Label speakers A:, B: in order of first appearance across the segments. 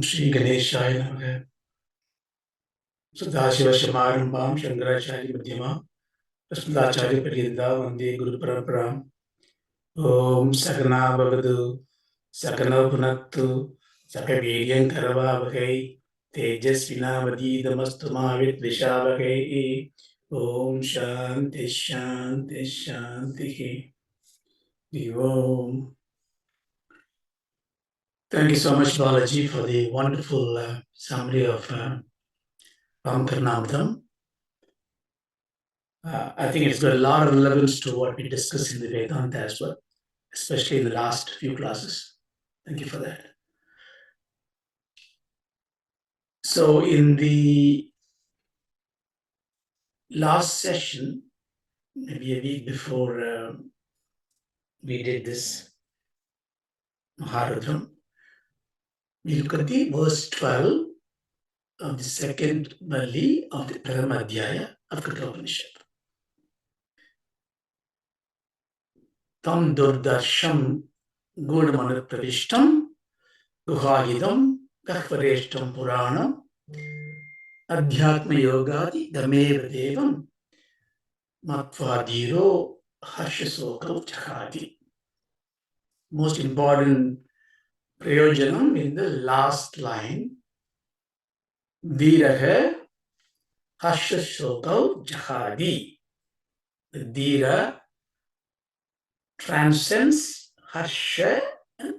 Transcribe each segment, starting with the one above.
A: Shri Ganeshaya Namaha. Sadashiva-Samarambham Shankaracharya-Madhyamam Asmadacharya-Paryanta Vande Guru-Paramparam. Om Sakana Bhavatu Sakana Punattu Sakaviryan Karavavahai Tejasvinavadidamastu Mavitvishavahai. Om Shanti Shanti Shanti. Om. Thank you so much, Balaji, for the wonderful summary of Ram Karnamritam. I think it's got a lot of relevance to what we discussed in the Vedanta as well, especially in the last few classes. Thank you for that. So in the last session, maybe a week before we did this Maharudram, we look at the verse 12 of the second Valli of the Adhyaya of Kathopanishad. Tam durdarsham gurmanupravishtam guhayidam kahvareshtam puranam Adyatma yogadi dameva devam matvadiro harshasokam chakati. Most important prayojanam in the last line. Dhiraha harshasokam chakati. The dhira transcends harsha and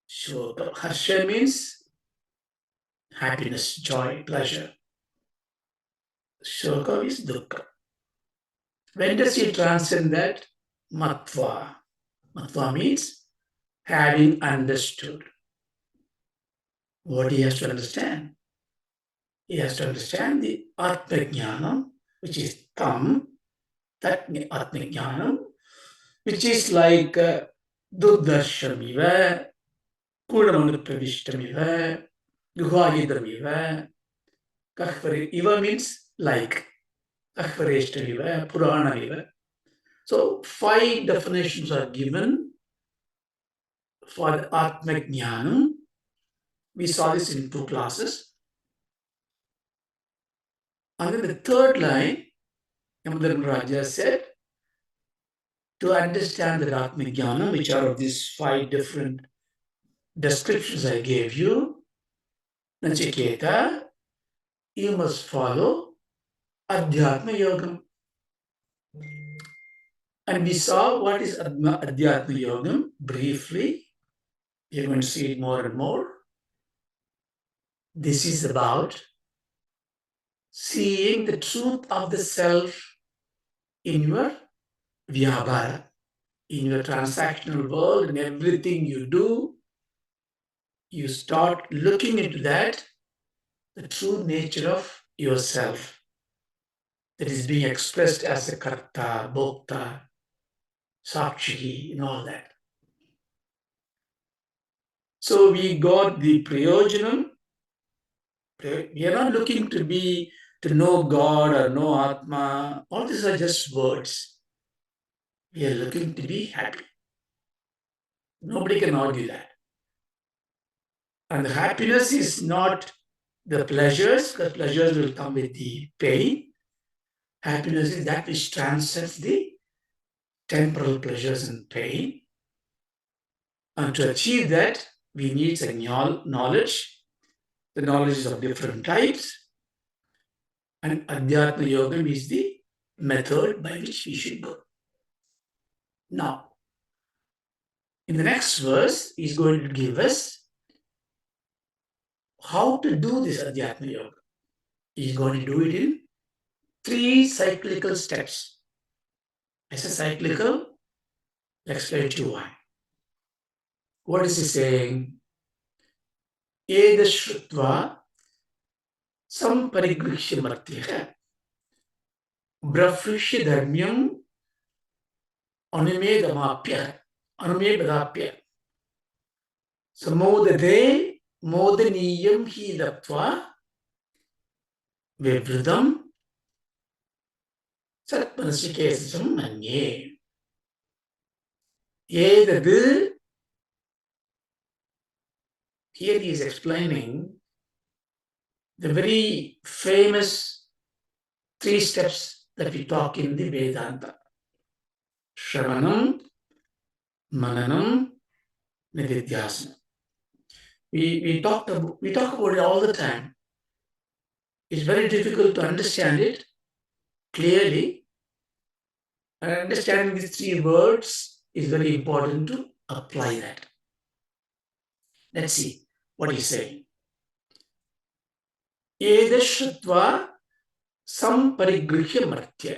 A: shoka. Harsha means happiness, joy, pleasure. Shoka is dukkha. When does he transcend that? Matva. Matva means having understood. What he has to understand? He has to understand the Atma-jnanam, which is tam, that Atma-jnanam, which is like Durdarshamiva, Kudamanupavishtameva, Guhayidamiva, Kahvari. Iva means like, Kahvareshtameva, Puranamiva. So 5 definitions are given for the Atma-jnanam. We saw this in 2 classes. And then the third line, Yamadharmaraja said, to understand the Atma-jnana, which are of these 5 different descriptions I gave you, Nachiketa, you must follow Adyatma Yogam. And we saw what is Adyatma Yogam briefly. You're going to see it more and more. This is about seeing the truth of the self in your vyabhara, in your transactional world, in everything you do. You start looking into that, the true nature of yourself that is being expressed as a karta, bhokta, sakshi, and all that. So we got the prayojanam. We are not looking to know God or know Atma. All these are just words. We are looking to be happy. Nobody can argue that. And the happiness is not the pleasures, because pleasures will come with the pain. Happiness is that which transcends the temporal pleasures and pain. And to achieve that, we need a knowledge. The knowledge is of different types. And Adyatma Yogam is the method by which we should go. Now, in the next verse, he's going to give us how to do this Adyatma Yoga. He's going to do it in 3 cyclical steps. As a cyclical, let's explain to you why. What is he saying? Edashrutva samparigriksya martyah brafrishya dharmyam anumedapya samodade modaniyam hi laptva vivridam satmanasikesam manye. Edadu Here he is explaining the very famous 3 steps that we talk in the Vedanta. Shravanam, Mananam, Nidhityasana. We talk about it all the time. It's very difficult to understand it clearly. And understanding these 3 words is very important to apply that. Let's see what he's saying. Edashrutva samparigrihya martya.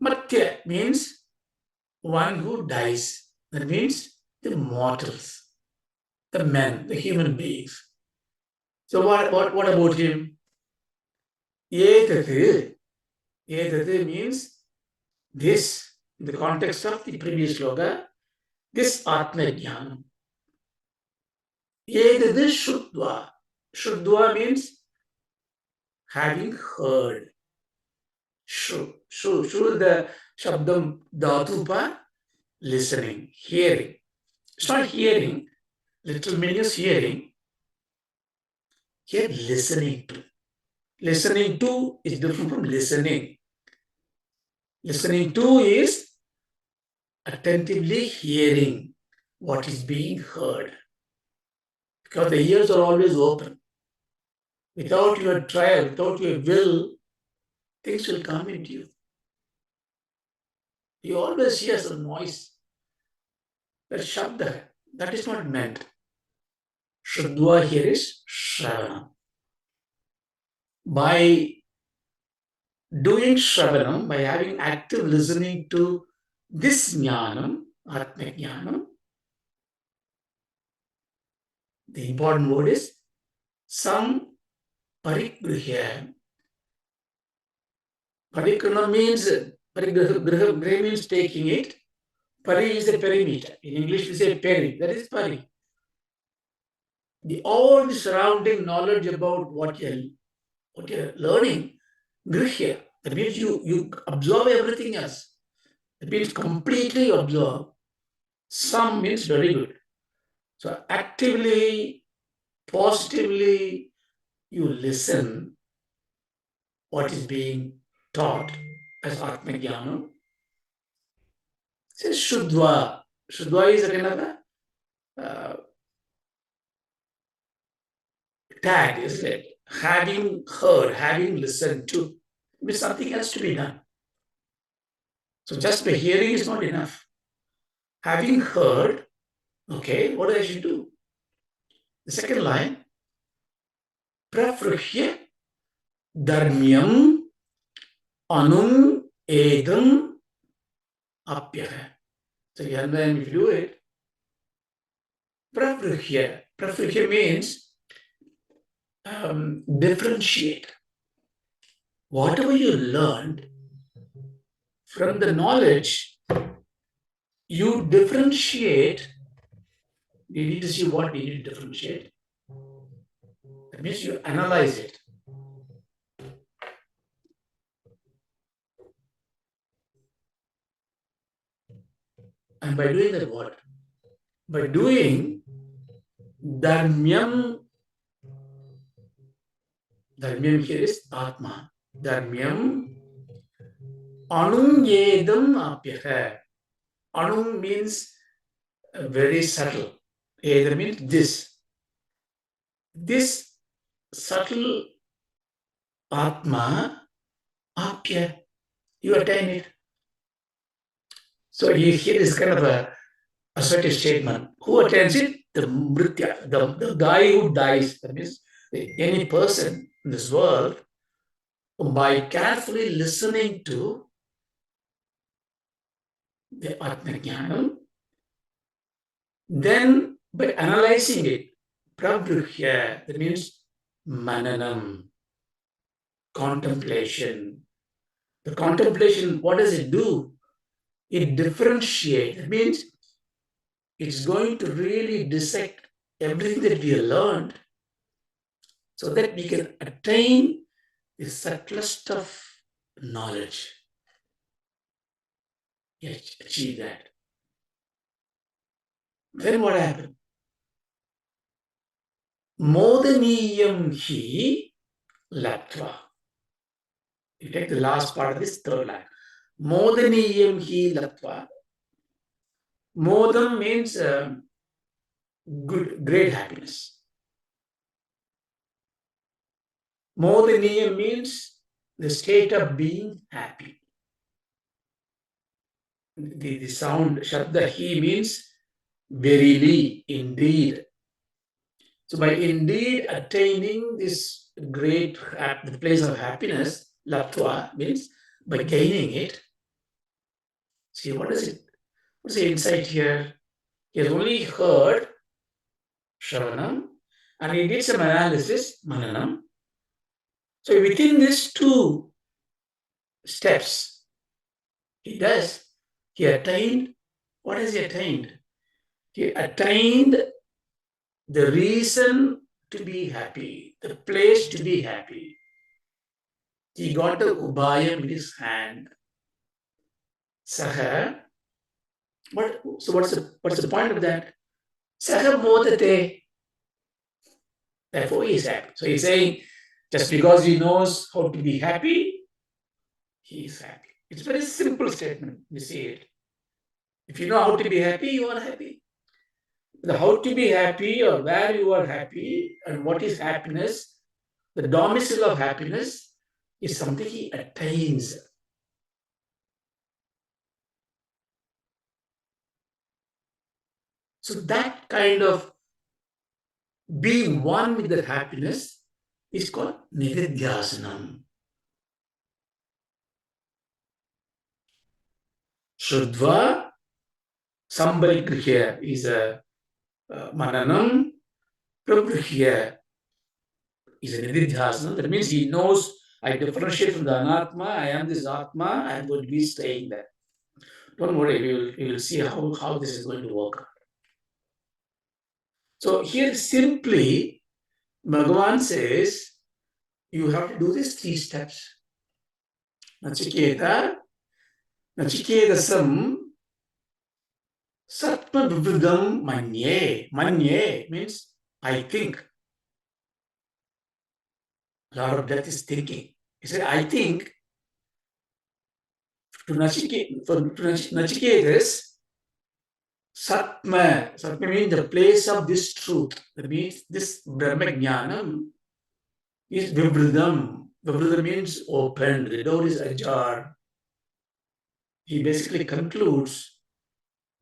A: Martya means one who dies. That means the mortals, the men, the human beings. So what about him? Etatu. Etatu means this, in the context of the previous sloka, this Atma Jnanam. Etatu Shrutva. Shrutva means having heard. Shru, the Shabdam Dhatupa, listening, hearing. It's not hearing, literal meaning is hearing. Here, listening to. Listening to is different from listening. Listening to is attentively hearing what is being heard. Because the ears are always open. Without your trial, without your will, things will come into you. You always hear some noise. That's Shabda. That is not meant. Shuddha here is Shravana. By doing Shravanam, by having active listening to this Jnanam, Atma Jnanam, the important word is some parigrihya. Parigrihya means Griha means taking it. Pari is a perimeter. In English, we say peri. That is pari. All the surrounding knowledge about what you're learning, grihya. That means you absorb everything else. That means completely absorb. Some means very good. So actively, positively, you listen what is being taught as Atma Jnana. Says Shuddha. Shuddha is a kind of a tag, isn't it? Having heard, having listened to, means something else to be done. So just by hearing is not enough. Having heard, okay, what I should do? The second line, prafruhya dharmyam anum edam apyaha. So and then if you do it, prafruhya. Prafruhya means differentiate. Whatever you learned from the knowledge, you differentiate. You need to see what you need to differentiate. That means you analyze it. And by doing that, what? By doing dharmyam, dharmyam here is Atma. Dharmyam anum yedam apyaha. Anum means very subtle. Edam means this. This subtle Atma, apya, you attain it. So here is kind of a assertive statement. Who attains it? The mritya, the guy who dies. That means any person in this world, by carefully listening to the Atma Jnanam, then by analyzing it, prabhuhya, that means mananam, contemplation. The contemplation, what does it do? It differentiates. It means it's going to really dissect everything that we have learned so that we can attain the subtlest of knowledge. Yes, achieve that. Then what happened? Modaniyam hi latva. You take the last part of this third line. Modaniyam hi latva. Modam means good, great happiness. Modaniyam means the state of being happy. The sound Shabda he means verily, indeed. So by indeed attaining this great the place of happiness, latva means by gaining it. See, what is it? What's the insight here? He has only heard Shravanam and he did some analysis, Mananam. So within these two steps, he attained, what has he attained? He attained the reason to be happy, the place to be happy. He got the ubayam in his hand. Saha. So what's the point of that? Saha modate. Therefore he is happy. So he's saying, just because he knows how to be happy, he is happy. It's a very simple statement. You see it. If you know how to be happy, you are happy. The how to be happy or where you are happy and what is happiness, the domicile of happiness is something he attains. So that kind of being one with that happiness is called Nidhityasana. Shrudva Sambarigrihya is a Mananam, Pragrihya is a Nidhityasana. That means he knows I differentiate from the Anatma, I am this Atma, I am going to be staying there. Don't worry, we will see how this is going to work. So here simply, Bhagavan says, you have to do these 3 steps. Nachiketa, Nachikedasam, Satma Vivridam Manye. Manye means I think. Lord of Death is thinking. He said, I think to Nachiketas, Satma. Satma means the place of this truth. That means this Brahma Jnanam is Vivridam. Vivridam means opened. The door is ajar. He basically concludes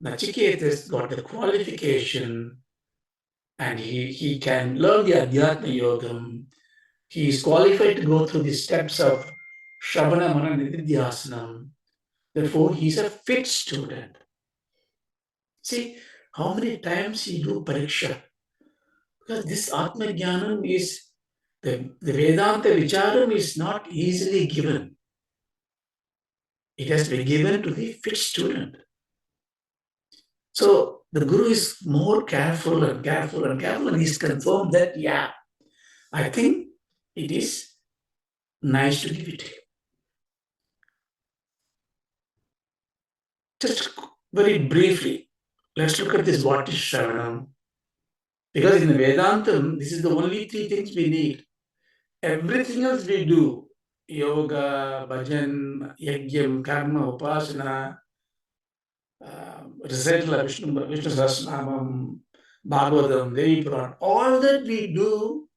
A: Nachiketas got the qualification and he can learn the Adyatma Yogam. He is qualified to go through the steps of Shravana, Manana, Nidhityasana. Therefore, he is a fit student. See, how many times he do pariksha? Because this Atma Jnanam is, the Vedanta Vicharam is not easily given. It has to be given to the fit student. So the Guru is more careful and careful and careful, and he's confirmed that, yeah, I think it is nice to give it to you. Just very briefly, let's look at this, what is Shravanam. Because in the Vedantam, this is the only 3 things we need. Everything else we do, yoga, bhajan, yajnam, karma, upasana, recital of Vishnu Sahasranamam, Bhagavatam, Devi Puran, all that we do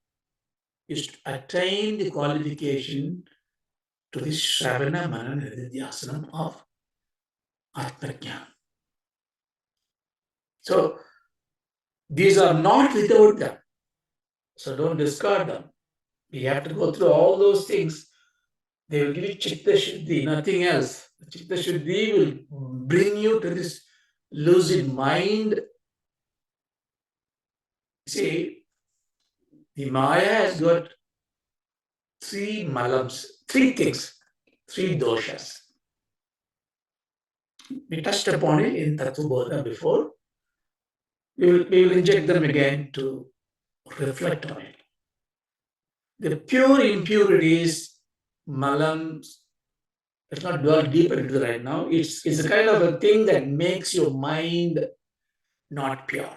A: is to attain the qualification to this Shravana, Manana, Nidhityasana of Atmajnana. So, these are not without them. So don't discard them. We have to go through all those things. They will give you Chitta Shuddhi, nothing else. Chitta Shuddhi will bring you to this lucid mind. See, the Maya has got 3 malams, 3 things, 3 doshas. We touched upon it in Tattvabodha before. We will inject them again to reflect on it. The pure impurities, malams, let's not dwell deeper into it right now. It's a kind of a thing that makes your mind not pure.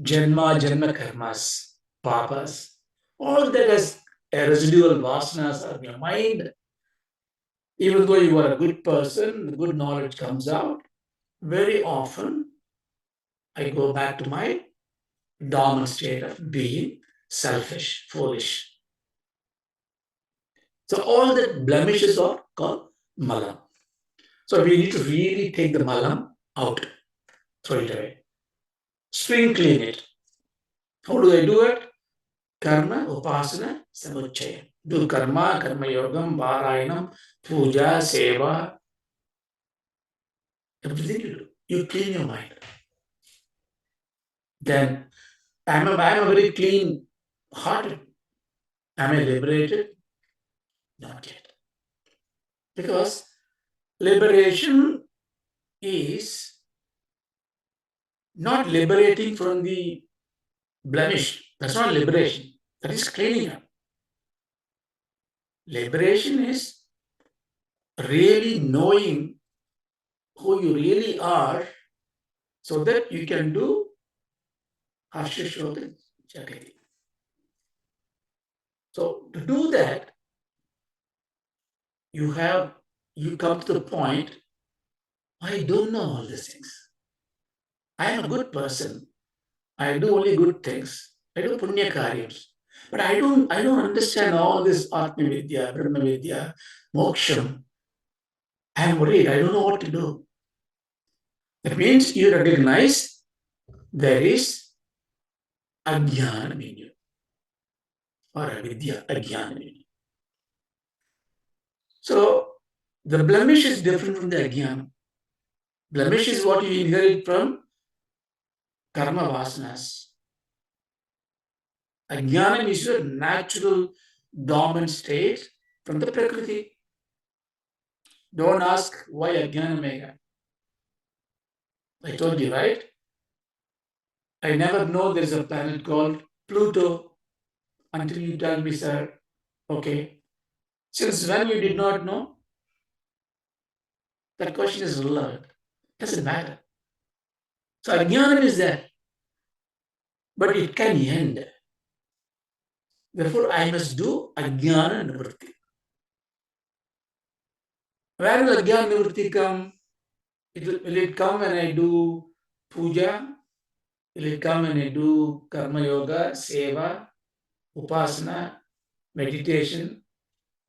A: Janma karmas, papas, all that as a residual vasanas of your mind. Even though you are a good person, the good knowledge comes out. Very often, I go back to my dormant state of being selfish, foolish. So all the blemishes are called malam. So we need to really take the malam out, throw it away, spring clean it. How do I do it? Karma, upasana, samuchaya. Do karma yogam, varayanam, puja, seva, everything you do. You clean your mind. Then I'm a very clean hearted. Am I liberated? Not yet. Because liberation is not liberating from the blemish. That's not liberation. That is cleaning up. Liberation is really knowing who you really are so that you can do Harsha Shodha Jagati. So to do that, you come to the point, I don't know all these things. I am a good person. I do only good things. I do punya karyams. But I don't understand all this Atma Vidya, Brahma Vidya, Moksham. I am worried. I don't know what to do. That means you recognize there is Ajnana in you, or Avidya, Ajnana in you. So the blemish is different from the Ajnana. Blemish is what you inherit from karma vasanas. Ajnana is your natural dormant state from the Prakriti. Don't ask why Ajnana Mega. I told you, right? I never know there's a planet called Pluto until you tell me, sir. Okay. Since when you did not know, that question is irrelevant. Doesn't matter. So Ajnana is there, but it can end. Therefore, I must do Ajnana Nivritti. Where will Ajnana Nivritti come? Will it come when I do puja? Will it come when I do karma yoga, seva, upasana, meditation,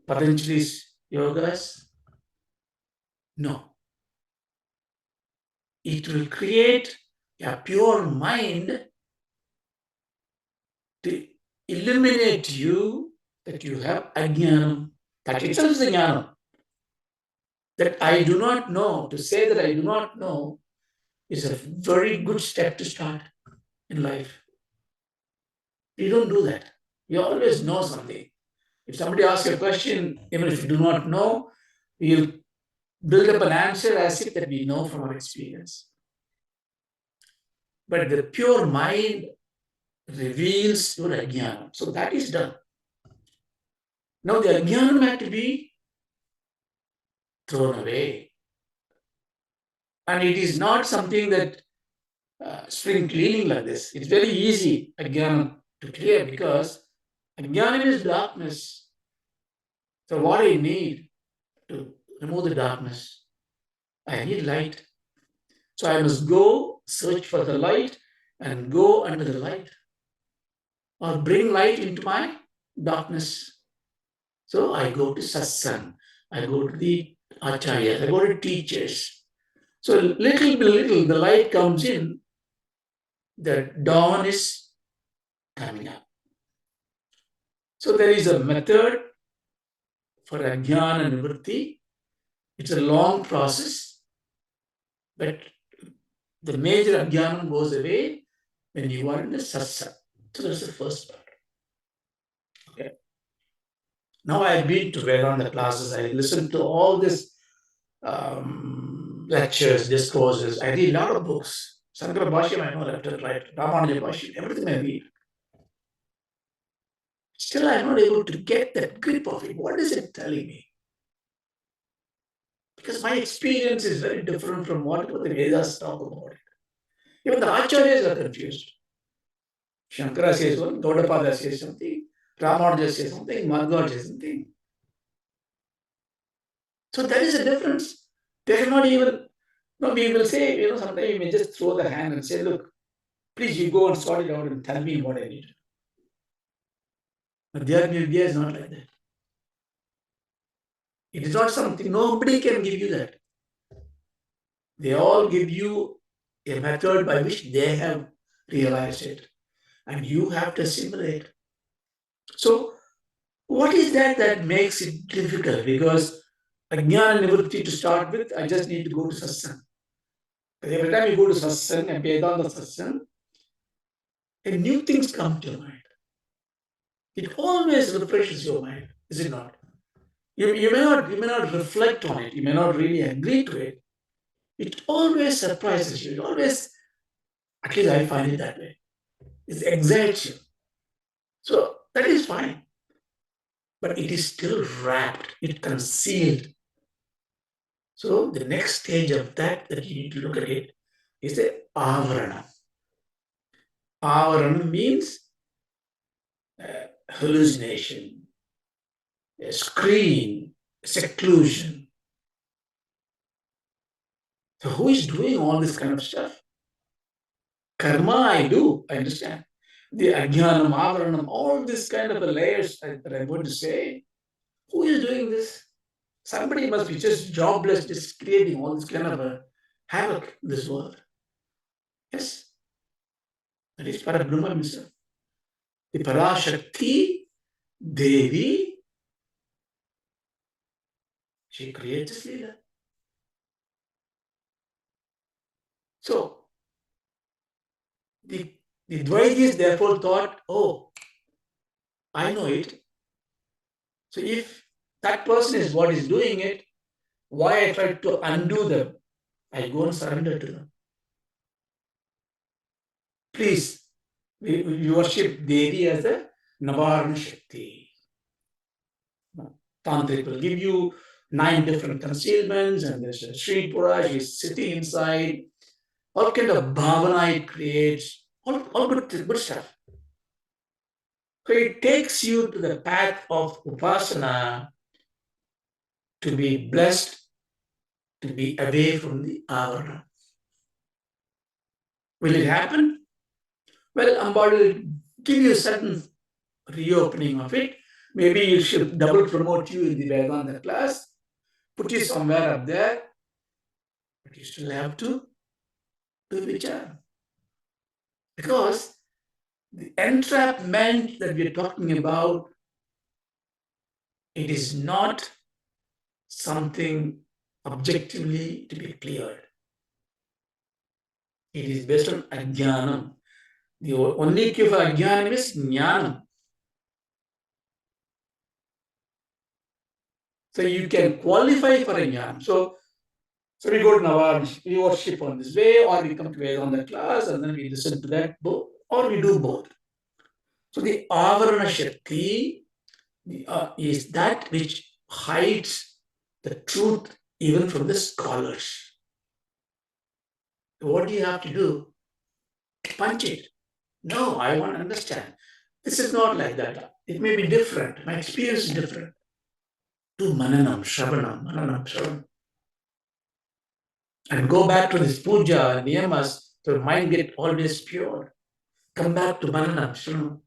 A: Patanjali's yogas? No. It will create a pure mind to eliminate you that you have ajnanam. That itself is a jnanam. That I do not know, to say that I do not know is a very good step to start in life. You don't do that. You always know something. If somebody asks a question, even if you do not know, you'll build up an answer as if that we know from our experience. But the pure mind reveals your ajnana. So that is done. Now the ajnana had to be thrown away. And it is not something that spring cleaning like this. It's very easy, ajnana, to clear because ajnana is darkness. So what I need to remove the darkness, I need light. So I must go search for the light and go under the light or bring light into my darkness. So I go to satsang, I go to the Adhyaya, I go to teachers. So little by little, the light comes in, the dawn is coming up. So there is a method for ajnana nivritti. It's a long process, but the major ajnana goes away when you are in the satsang. So that's the first part. Okay. Now I've been to Vedanta classes. I listened to all these lectures, discourses. I read a lot of books. Sankara Bhashyam, I know left and right. Ramanuja Bhashyam, everything I read. Still, I'm not able to get that grip of it. What is it telling me? Because my experience is very different from what the Vedas talk about it. Even the Acharyas are confused. Shankara says one, Gaudapada says something, Ramanuja says something, Madhva says something. So that is a difference. They cannot even, no, we will say, sometimes we may just throw the hand and say, look, please you go and sort it out and tell me what I need. Adhyatma Vidya is not like that. It is not something, nobody can give you that. They all give you a method by which they have realized it. And you have to assimilate. So, what is that that makes it difficult? Because Ajnana Nivritti to start with, I just need to go to satsang. Every time you go to satsang and Vedanta satsang, and new things come to your mind. It always refreshes your mind, is it not? You may not reflect on it, you may not really agree to it. It always surprises you. It always, at least I find it that way. It excites you. So that is fine. But it is still wrapped, it concealed. So the next stage of that you need to look at it is the avarana. Avarana means hallucination, a screen, seclusion. So who is doing all this kind of stuff? Karma, I do, I understand. The ajnanam, avaranam, all this kind of layers that I'm going to say, who is doing this? Somebody must be just jobless, just creating all this kind of a havoc in this world. Yes, that is Parabrahma himself. The Parashakti Devi, she creates this Leela. So, the Dvaitis therefore thought, oh, I know it. So if that person is what is doing it, why I try to undo them? I go and surrender to them. Please, we worship Devi as a Navarna Shakti. Tantric will give you 9 different concealments, and there's a Sri Pura, she's sitting inside. All kind of bhavana it creates, all good stuff. So it takes you to the path of upasana to be blessed, to be away from the avarana. Will it happen? Well, Amba will give you a certain reopening of it. Maybe you should double promote you in the Vedanta class, put you somewhere up there, but you still have to do vichara. Because the entrapment that we are talking about, it is not something objectively to be cleared. It is based on ajnanam. The only cure for ajnanam is jnanam. So you can qualify for a jnanam. So we go to Navarnish, we worship on this way, or we come to Vedanta class and then we listen to that book, or we do both. So the avarana shakti is that which hides the truth even from the scholars. What do you have to do? Punch it. No, I want to understand. This is not like that. It may be different. My experience is different. Do mananam, shravanam. And go back to this puja and niyamas, so mind get always pure. Come back to mananam, shravanam.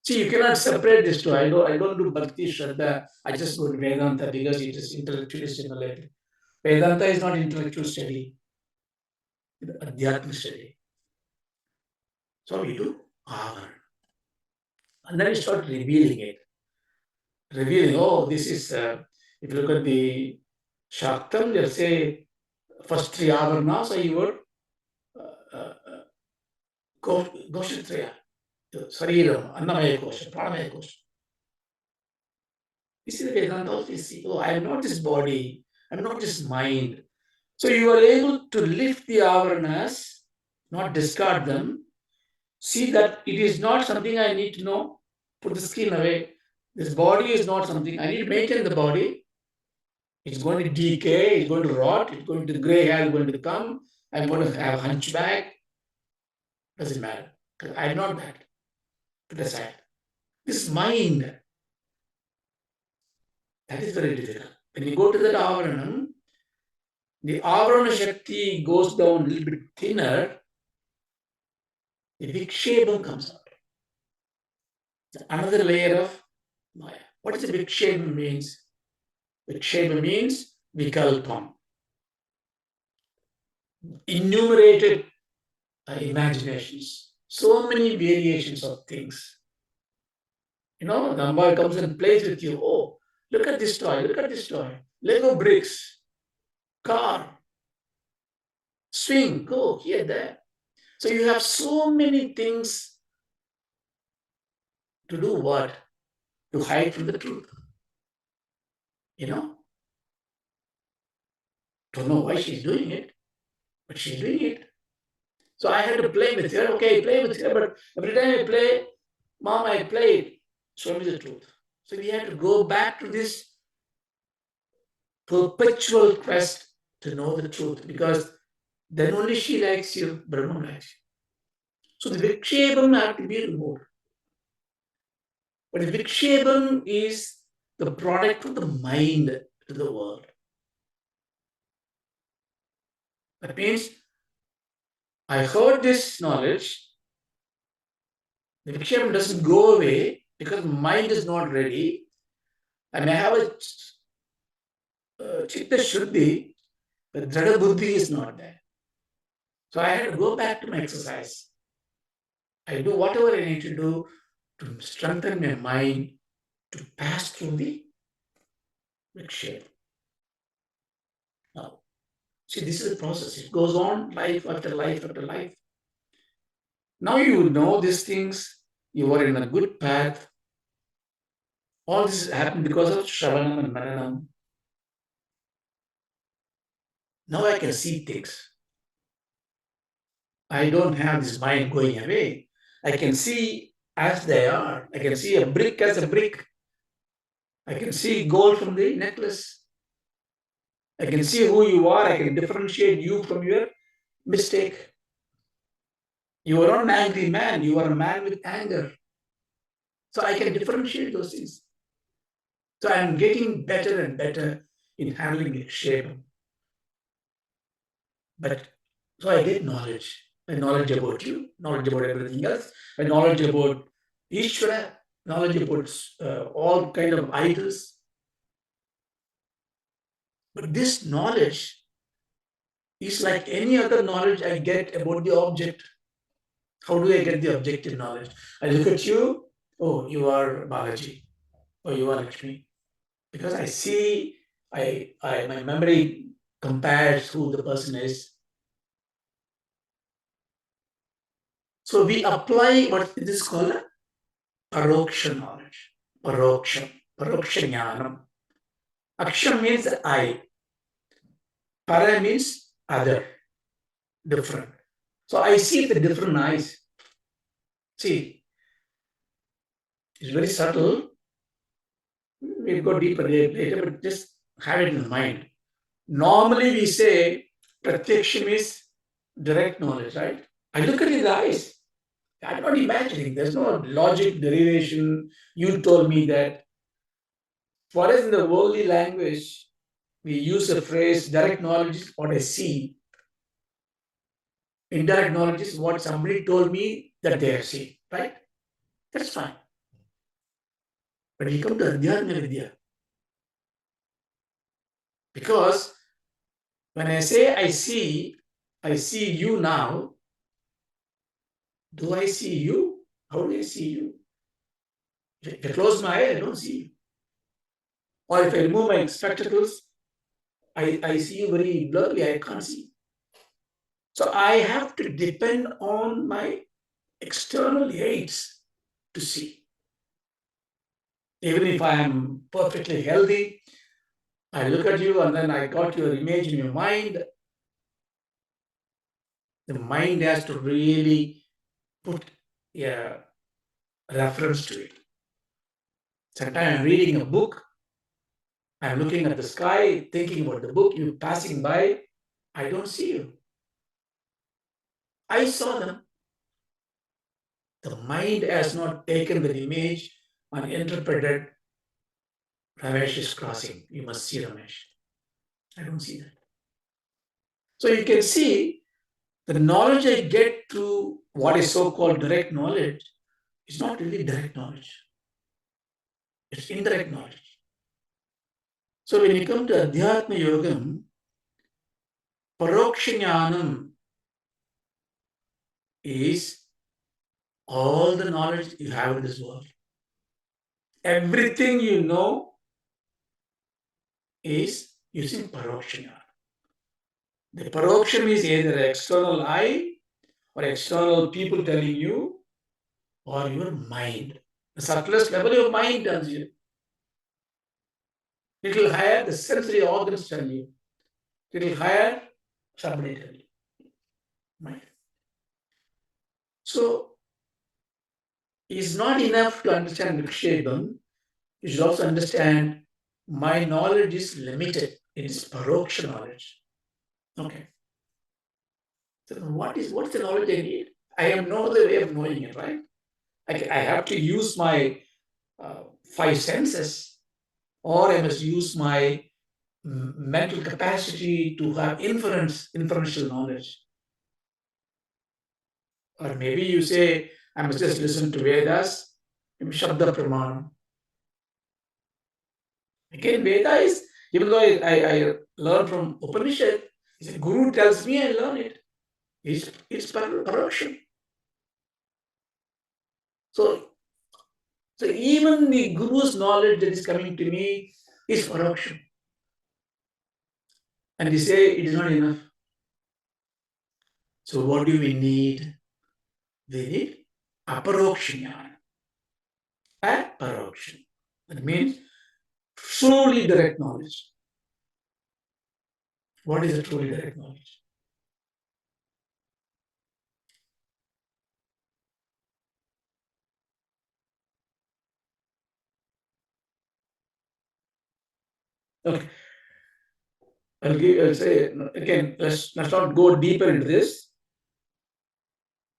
A: See, you cannot separate these two. I don't do bhakti, shraddha. I just go to Vedanta because it is intellectually stimulated. Vedanta is not intellectual study. It's Adyatma study. So we do avar. And then we start revealing it. Revealing, oh, this is, if you look at the Shaktam, they'll say, first 3 avarnas are your Goshatriya, Sariram, Annamaya Kosha, Pranamaya Kosha. This is the Vedanta also. See, oh, I am not this body, I am not this mind. So you are able to lift the avaranas, not discard them, see that it is not something I need to know, put the skin away. This body is not something, I need to maintain the body. It's going to decay, it's going to rot, it's going to, gray hair is going to come, I'm going to have hunchback. Doesn't matter. I am not that. To decide. This mind, that is very difficult. When you go to that avaranam, the avarana shakti goes down a little bit thinner, the vikshebam comes out. Another layer of Maya. What does the vikshebam means? Vikshebam means vikalpam. Enumerated imaginations. So many variations of things. You know, the boy comes and plays with you. Oh, look at this toy, look at this toy. Lego bricks, car, swing, go here, there. So you have so many things to do what? To hide from the truth. You know? Don't know why she's doing it, but she's doing it. So I had to play with her. Okay, play with her, but every time I play, Mom, I played. Show me the truth. So we had to go back to this perpetual quest to know the truth, because then only she likes you, Brahman likes you. So the Vikshebam have to be removed. But the Vikshebam is the product of the mind to the world. That means I heard this knowledge, the Vikshebam doesn't go away because mind is not ready. I may have a Chitta Shuddhi, but Jada Buddhi is not there. So I had to go back to my exercise. I do whatever I need to do to strengthen my mind to pass through the Vikshebam. Now, see, this is the process. It goes on life after life after life. Now you know these things. You are in a good path. All this happened because of Shravanam and Mananam. Now I can see things. I don't have this mind going away. I can see as they are. I can see a brick as a brick. I can see gold from the necklace. I can see who you are. I can differentiate you from your mistake. You are not an angry man. You are a man with anger. So I can differentiate those things. So I am getting better and better in handling the shape. But so I get knowledge. My knowledge about you, knowledge about everything else, my knowledge about Ishvara, knowledge about all kind of idols. But this knowledge is like any other knowledge I get about the object. How do I get the objective knowledge? I look at you, oh, you are Balaji, or you are Lakshmi. Because I see, my memory compares who the person is. So we apply what this is called paroksha knowledge. Paroksha. Paroksha jnanam. Aksham means I. Para means other. Different. So I see the different eyes. See, it's very subtle. We'll go deeper later, but just have it in mind. Normally we say pratyaksham is direct knowledge, right? I look at his eyes. I'm not imagining. There's no logic, derivation. You told me that. For us in the worldly language, we use the phrase direct knowledge is what I see. Indirect knowledge is what somebody told me that they have seen, right? That's fine. But we come to Adhyatma Vidya. Because when I say I see you now, do I see you? How do I see you? If I close my eyes, I don't see you. Or if I remove my spectacles, I see you very blurry, I can't see. So I have to depend on my external aids to see. Even if I am perfectly healthy, I look at you and then I got your image in your mind. The mind has to really put a reference to it. Sometimes I'm reading a book, I'm looking at the sky, thinking about the book, you passing by, I don't see you. I saw them. The mind has not taken the image and interpreted Ramesh is crossing. You must see Ramesh. I don't see that. So you can see the knowledge I get through what is so-called direct knowledge is not really direct knowledge. It's indirect knowledge. So when you come to Adhyatma Yogam, Parokshanyanam is all the knowledge you have in this world. Everything you know is using Parokshanyanam. The Paroksham is either external eye or external people telling you or your mind. The subtlest level of mind tells you. Little higher, the sensory organs tell you. Little higher, somebody tell you. Mind. So, it's not enough to understand Vikshebam. You should also understand my knowledge is limited. It is paroksha knowledge. Okay. So what's the knowledge I need? I have no other way of knowing it, right? I have to use my five senses, or I must use my mental capacity to have inferential knowledge. Or maybe you say, I must just listen to Vedas, Shabda Pramanam. Again, Veda is, even though I learn from Upanishad, the Guru tells me I learn it. It's paroksha. So even the Guru's knowledge that is coming to me is paroksha. And they say it is not enough. So what do we need? We need aparokshanya. Aparoksha. That means truly direct knowledge. What is a truly direct knowledge? Okay. I'll say again, let's not go deeper into this.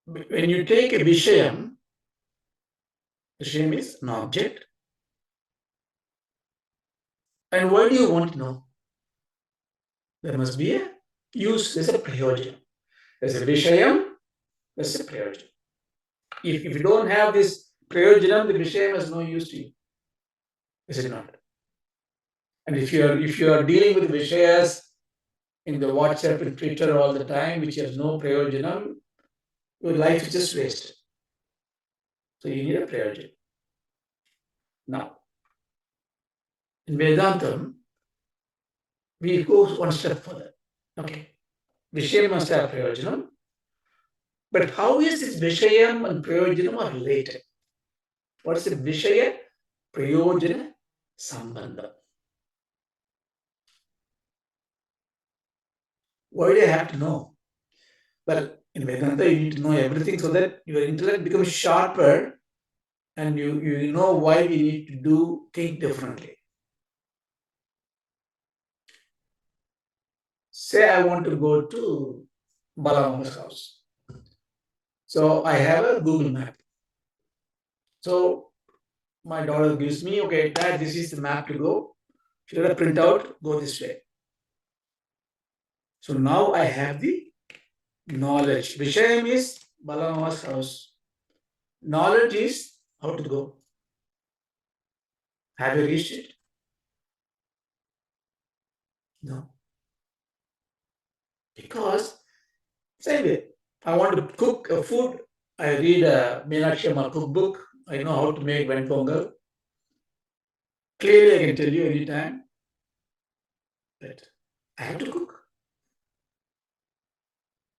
A: When you take a Vishayam is an object. And why do you want to know? There must be a use, there's a prayojan. There's a Vishayam, there's a prayojan. If you don't have this prayojanam, the Vishayam has no use to you. Is it not? And if you are dealing with Vishayas in the WhatsApp and Twitter all the time, which has no prayojanam, your life is just wasted. So you need a prayojan. Now, in Vedantam, we go one step further. Okay. Vishayam must have prayojanam. But how is this Vishayam and prayojanam are related? What's the Vishaya Prayojana Sambandha? Why do I have to know? Well, in Vedanta, you need to know everything so that your intellect becomes sharper and you know why we need to think differently. Say I want to go to Balamama's house. So I have a Google map. So my daughter gives me, okay, Dad, this is the map to go. Should I print out? Go this way. So now I have the knowledge. Vishayam is Balamama's house. Knowledge is how to go. Have you reached it? No. Because, same way, I want to cook a food. I read a Meenalaya-Channel cookbook. I know how to make Venpongal. Clearly, I can tell you anytime that I have to cook.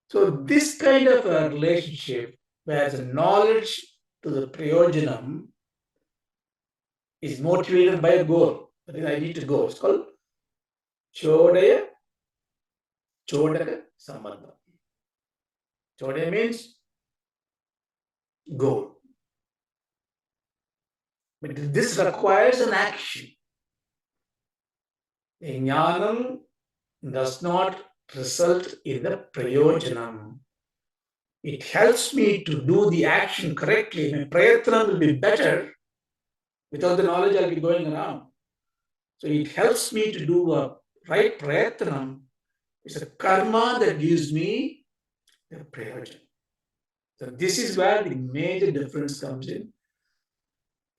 A: So, this kind of a relationship where the knowledge to the prayojanam is motivated by a goal. That is, I need to go. It's called Chodaya Chodaka Sambandha. Chodaya means goal. But this requires an action. Jnanam does not result in the prayojanam. It helps me to do the action correctly. My prayatna will be better. Without the knowledge, I'll be going around. So it helps me to do a right prayatna. It's a karma that gives me the prayojan. So this is where the major difference comes in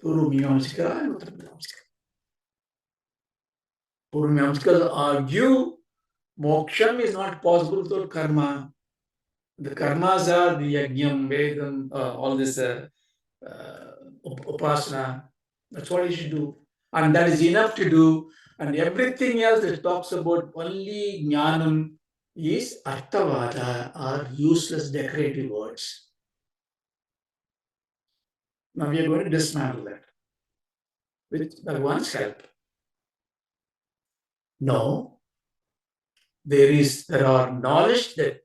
A: Purva Mimamsika and Uttara Mimamsika. Purva Mimamsika argue moksham is not possible without karma. The karmas are the yajnam, vedam, all this upasana. That's what you should do. And that is enough to do. And everything else that talks about only jnanam is arthavada or useless decorative words. Now we are going to dismantle that with Bhagwan's help. No, there are knowledge that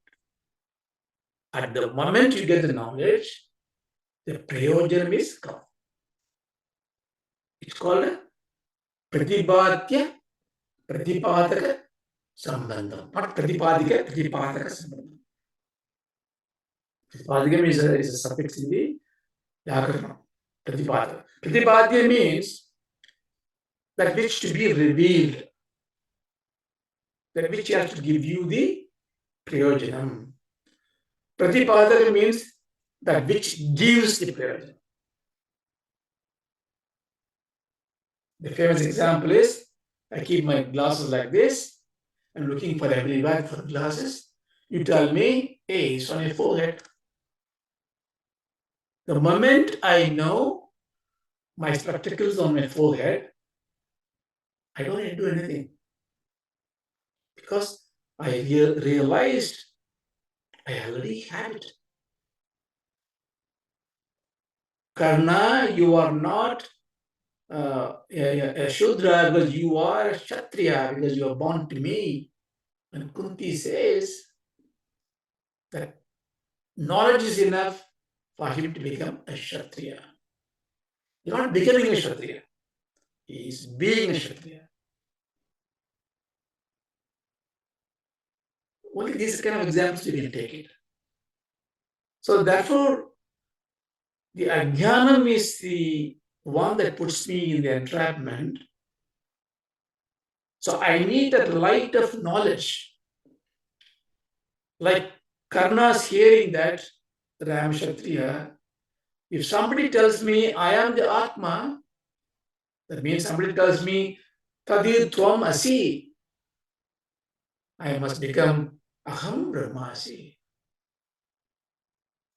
A: at the moment you get the knowledge, the prayojanam is come. It's called a pratibhatya pratipadaka sambandham. Not pratipadika, pratipadaka sambandham. Pratipadika is a suffix in the Vyakarana. Pratipadaka. Pratipadya means that which to be revealed, that which has to give you the prayojanam. Pratipadaka means that which gives the prayojanam. The famous example is, I keep my glasses like this. I'm looking for everywhere for glasses. You tell me, hey, it's on your forehead. The moment I know my spectacles on my forehead, I don't need to do anything. Because I realized I already have it. Karna, you are not a Shudra because you are a Kshatriya because you are born to me. And Kunti says that knowledge is enough for him to become a Kshatriya. You're not becoming a Kshatriya. He is being a Kshatriya. Only these kind of examples you can take it. So therefore, the Adhyyanam is the one that puts me in the entrapment. So I need that light of knowledge. Like Karna's hearing that I am Kshatriya. If somebody tells me I am the Atma, that means somebody tells me Tadir Tvam Asi, I must become Aham Brahmasi.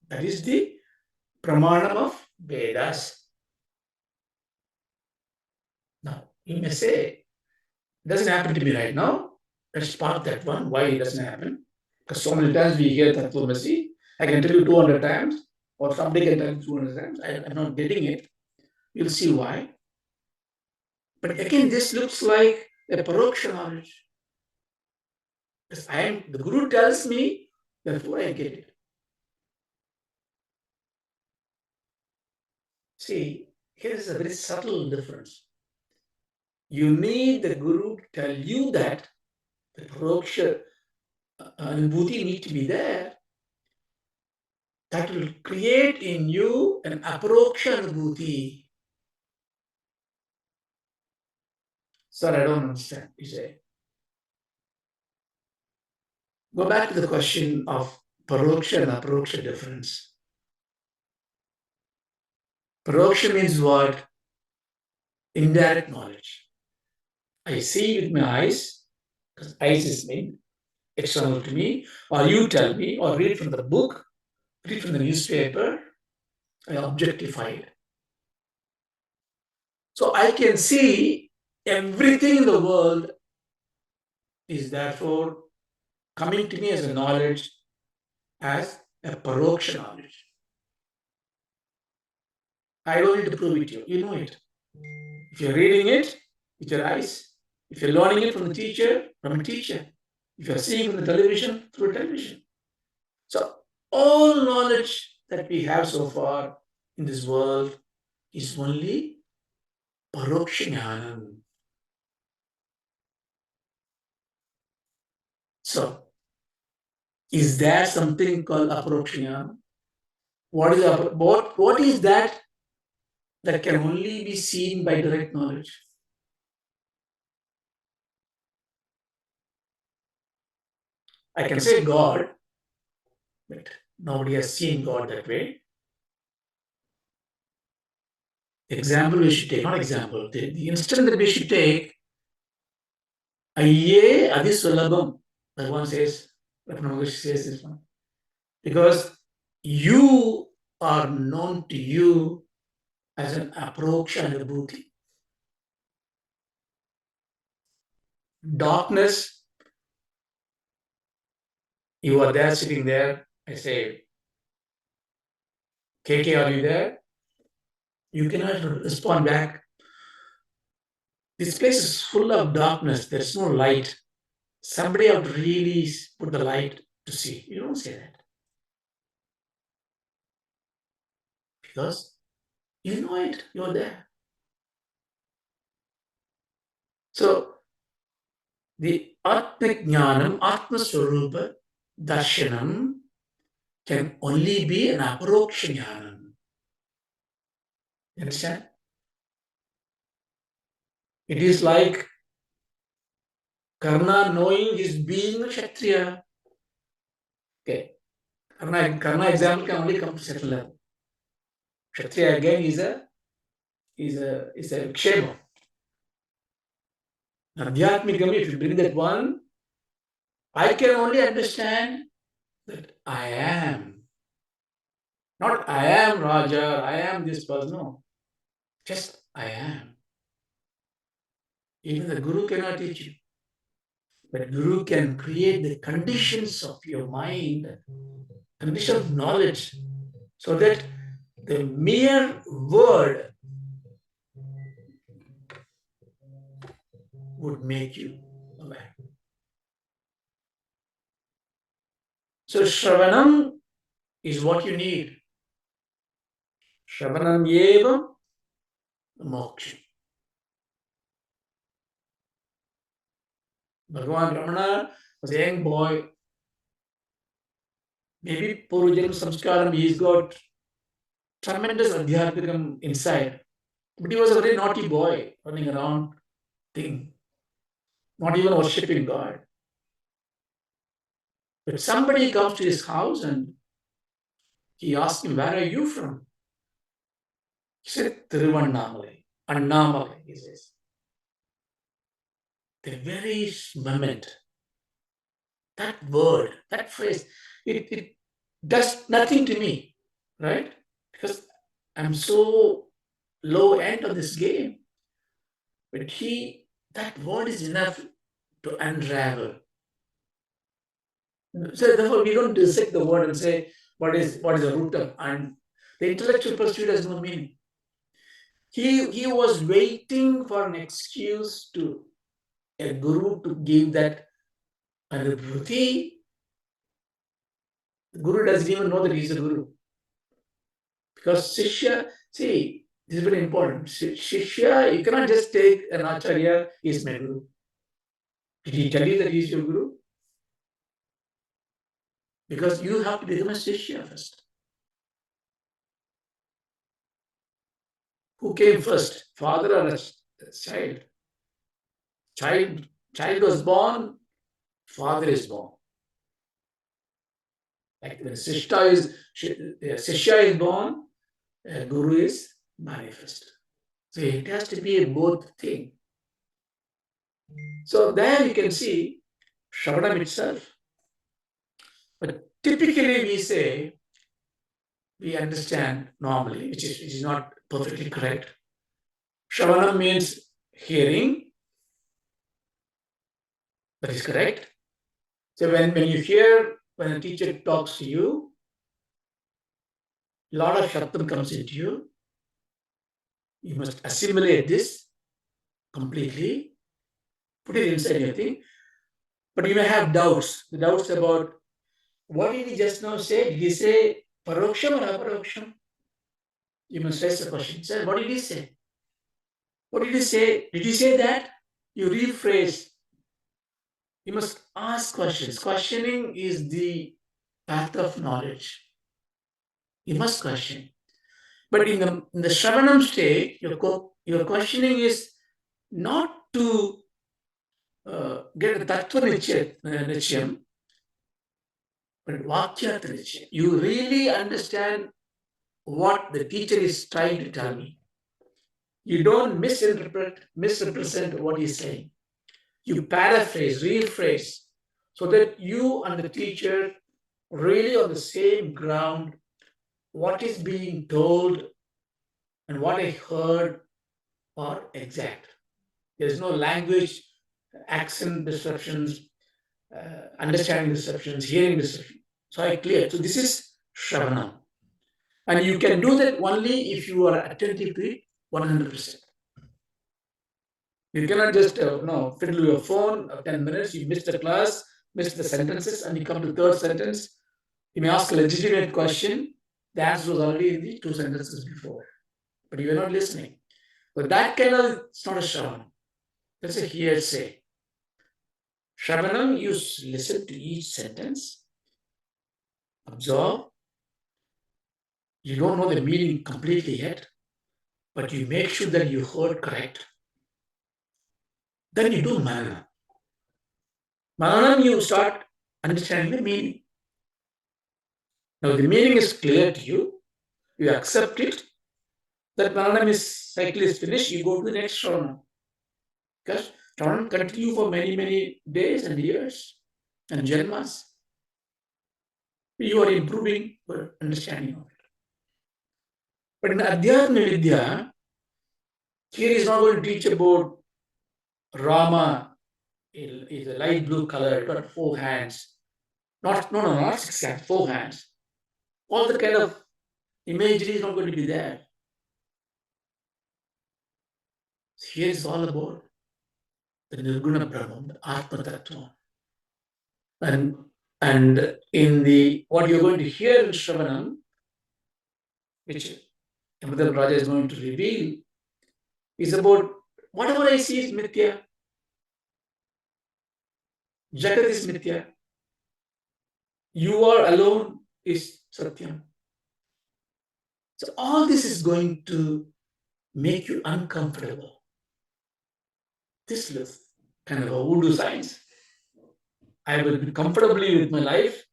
A: That is the Pramanam of Vedas. Now, you may say, it doesn't happen to me right now. Let's park that one. Why it doesn't happen? Because so many times we hear Tattvamasi. I can tell you 200 times, or somebody can tell you 200 times. I'm not getting it. You'll see why. But again, this looks like a paroksha knowledge. Because the Guru tells me, therefore I get it. See, here is a very subtle difference. You need the Guru to tell you that the paroksha anubhuti need to be there. That will create in you an aparoksha anubhuti. Sir, I don't understand, you say. Go back to the question of paroksha and aparoksha difference. Paroksha means what? Indirect knowledge. I see with my eyes, because eyes is mean external to me, or you tell me, or read from the book, read from the newspaper, I objectify it. So I can see everything in the world is therefore coming to me as a knowledge, as a paroksha knowledge. I don't need to prove it to you. You know it. If you're reading it with your eyes, if you're learning it from the teacher, from a teacher, if you're seeing from the television, through television. So all knowledge that we have so far in this world is only paroksha. So Is there something called aparokshanya? What is that that can only be seen by direct knowledge? I can say God, but nobody has seen God that way. The example we should take, not example, the instant that we should take, Ayye Adisulabham, Bhagavan says, Ratna says this one. Because you are known to you as an approach and a bhuti. Darkness, you are there sitting there. I say, KK, are you there? You cannot respond back. This place is full of darkness. There's no light. Somebody have to really put the light to see. You don't say that. Because you know it. You're there. So the Atmajnanam, Atma Swarupa, Darshanam can only be an Aparoksha Jnanam. You understand? It is like Karna knowing his being a Kshatriya. Okay. Karna example can only come to second level. Kshatriya again is a Kshema. Adyatmikam, if you bring that one, I can only understand that I am. Not I am Raja, I am this person. No. Just I am. Even the Guru cannot teach you. But Guru can create the conditions of your mind, condition of knowledge, so that the mere word would make you aware. So Shravanam is what you need. Shravanam yevam moksha. Bhagavan Ramana was a young boy. Maybe Purvajanam Samskaram, he's got tremendous Adhyatmikam inside. But he was a very naughty boy, running around, thing, not even worshipping God. But somebody comes to his house and he asked him, where are you from? He said, Tiruvannamalai, Annamalai, he says. The very moment, that word, that phrase, it does nothing to me, right? Because I'm so low end of this game. But that word is enough to unravel. So therefore, we don't dissect the word and say what is the root of, and the intellectual pursuit has no meaning. He was waiting for an excuse to a guru to give that anubhuti. The guru doesn't even know that he's a guru. Because Shishya, see, this is very important. Shishya, you cannot just take an Acharya, he's my guru. Did he tell you that he's your guru? Because you have to become a Shishya first. Who came first, father or a child? Child was born, father is born. Like when Shishya is born, Guru is manifest. So it has to be a both thing. So there you can see Shravanam itself. But typically we say, we understand normally, which is not perfectly correct. Shravanam means hearing. That is correct. So when you hear, when a teacher talks to you, a lot of Shabdam comes into you. You must assimilate this completely, put it inside your thing. But you may have doubts. The doubts about what did he just now say? Did he say paroksham or aparoksham? You must raise the question. Sir, what did he say? What did he say? Did he say that? You rephrase. You must ask questions. Questioning is the path of knowledge. You must question. But in the Shravanam state, your questioning is not to get a Tattva Nichayam, but Vakyat Nichayam. You really understand what the teacher is trying to tell me. You don't misrepresent what he's saying. You paraphrase, rephrase, so that you and the teacher really on the same ground, what is being told and what I heard are exact. There's no language, accent disruptions, understanding disruptions, hearing disruptions. So I clear. So this is Shravana. And you can do that only if you are attentive to it 100%. You cannot just fiddle your phone 10 minutes, you missed the class, missed the sentences, and you come to the third sentence. You may ask a legitimate question. The answer was already in the two sentences before, but you were not listening. So that kind of, it's not a Shravana. That's a hearsay. Shravanam, you listen to each sentence, absorb. You don't know the meaning completely yet, but you make sure that you heard correct. Then you do Manana. Mananam, you start understanding the meaning. Now the meaning is clear to you. You accept it. That Mananam cycle is finished. You go to the next Shravanam. Because Shravanam continue for many, many days and years and Janmas. You are improving your understanding of it. But in the Adyatma Vidya, here is not going to teach about Rama is a light blue color, got 4 hands. Not 6 hands, 4 hands. All the kind of imagery is not going to be there. Here is all about the Nirguna Brahman, the Atma Tattva. And in the what you're going to hear in Shravanam, which Amadal Raja is going to reveal, is about whatever I see is mithya. Jagat is mithya. You are alone is satyam. So all this is going to make you uncomfortable. This is kind of a voodoo science. I will be comfortably with my life,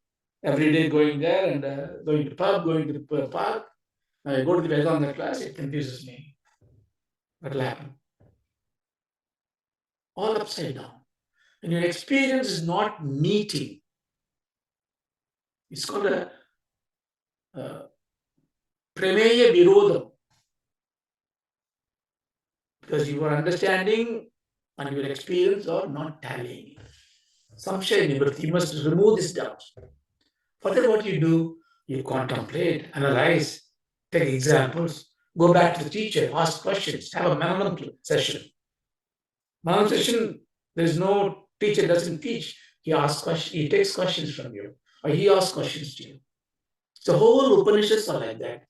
A: every day going there and going to pub, going to the park. I go to the Vedanta class, it confuses me. What will happen? All upside down. And your experience is not meeting. It's called a prameya virodham. Because your understanding and your experience are not tallying. Samshaya nivritti, you must remove this doubt. Further, what you do, you contemplate, analyze, take examples, go back to the teacher, ask questions, have a Mananam session. Mananam session, there's no teacher doesn't teach. He asks questions, he takes questions from you, or he asks questions to you. So whole Upanishads are like that.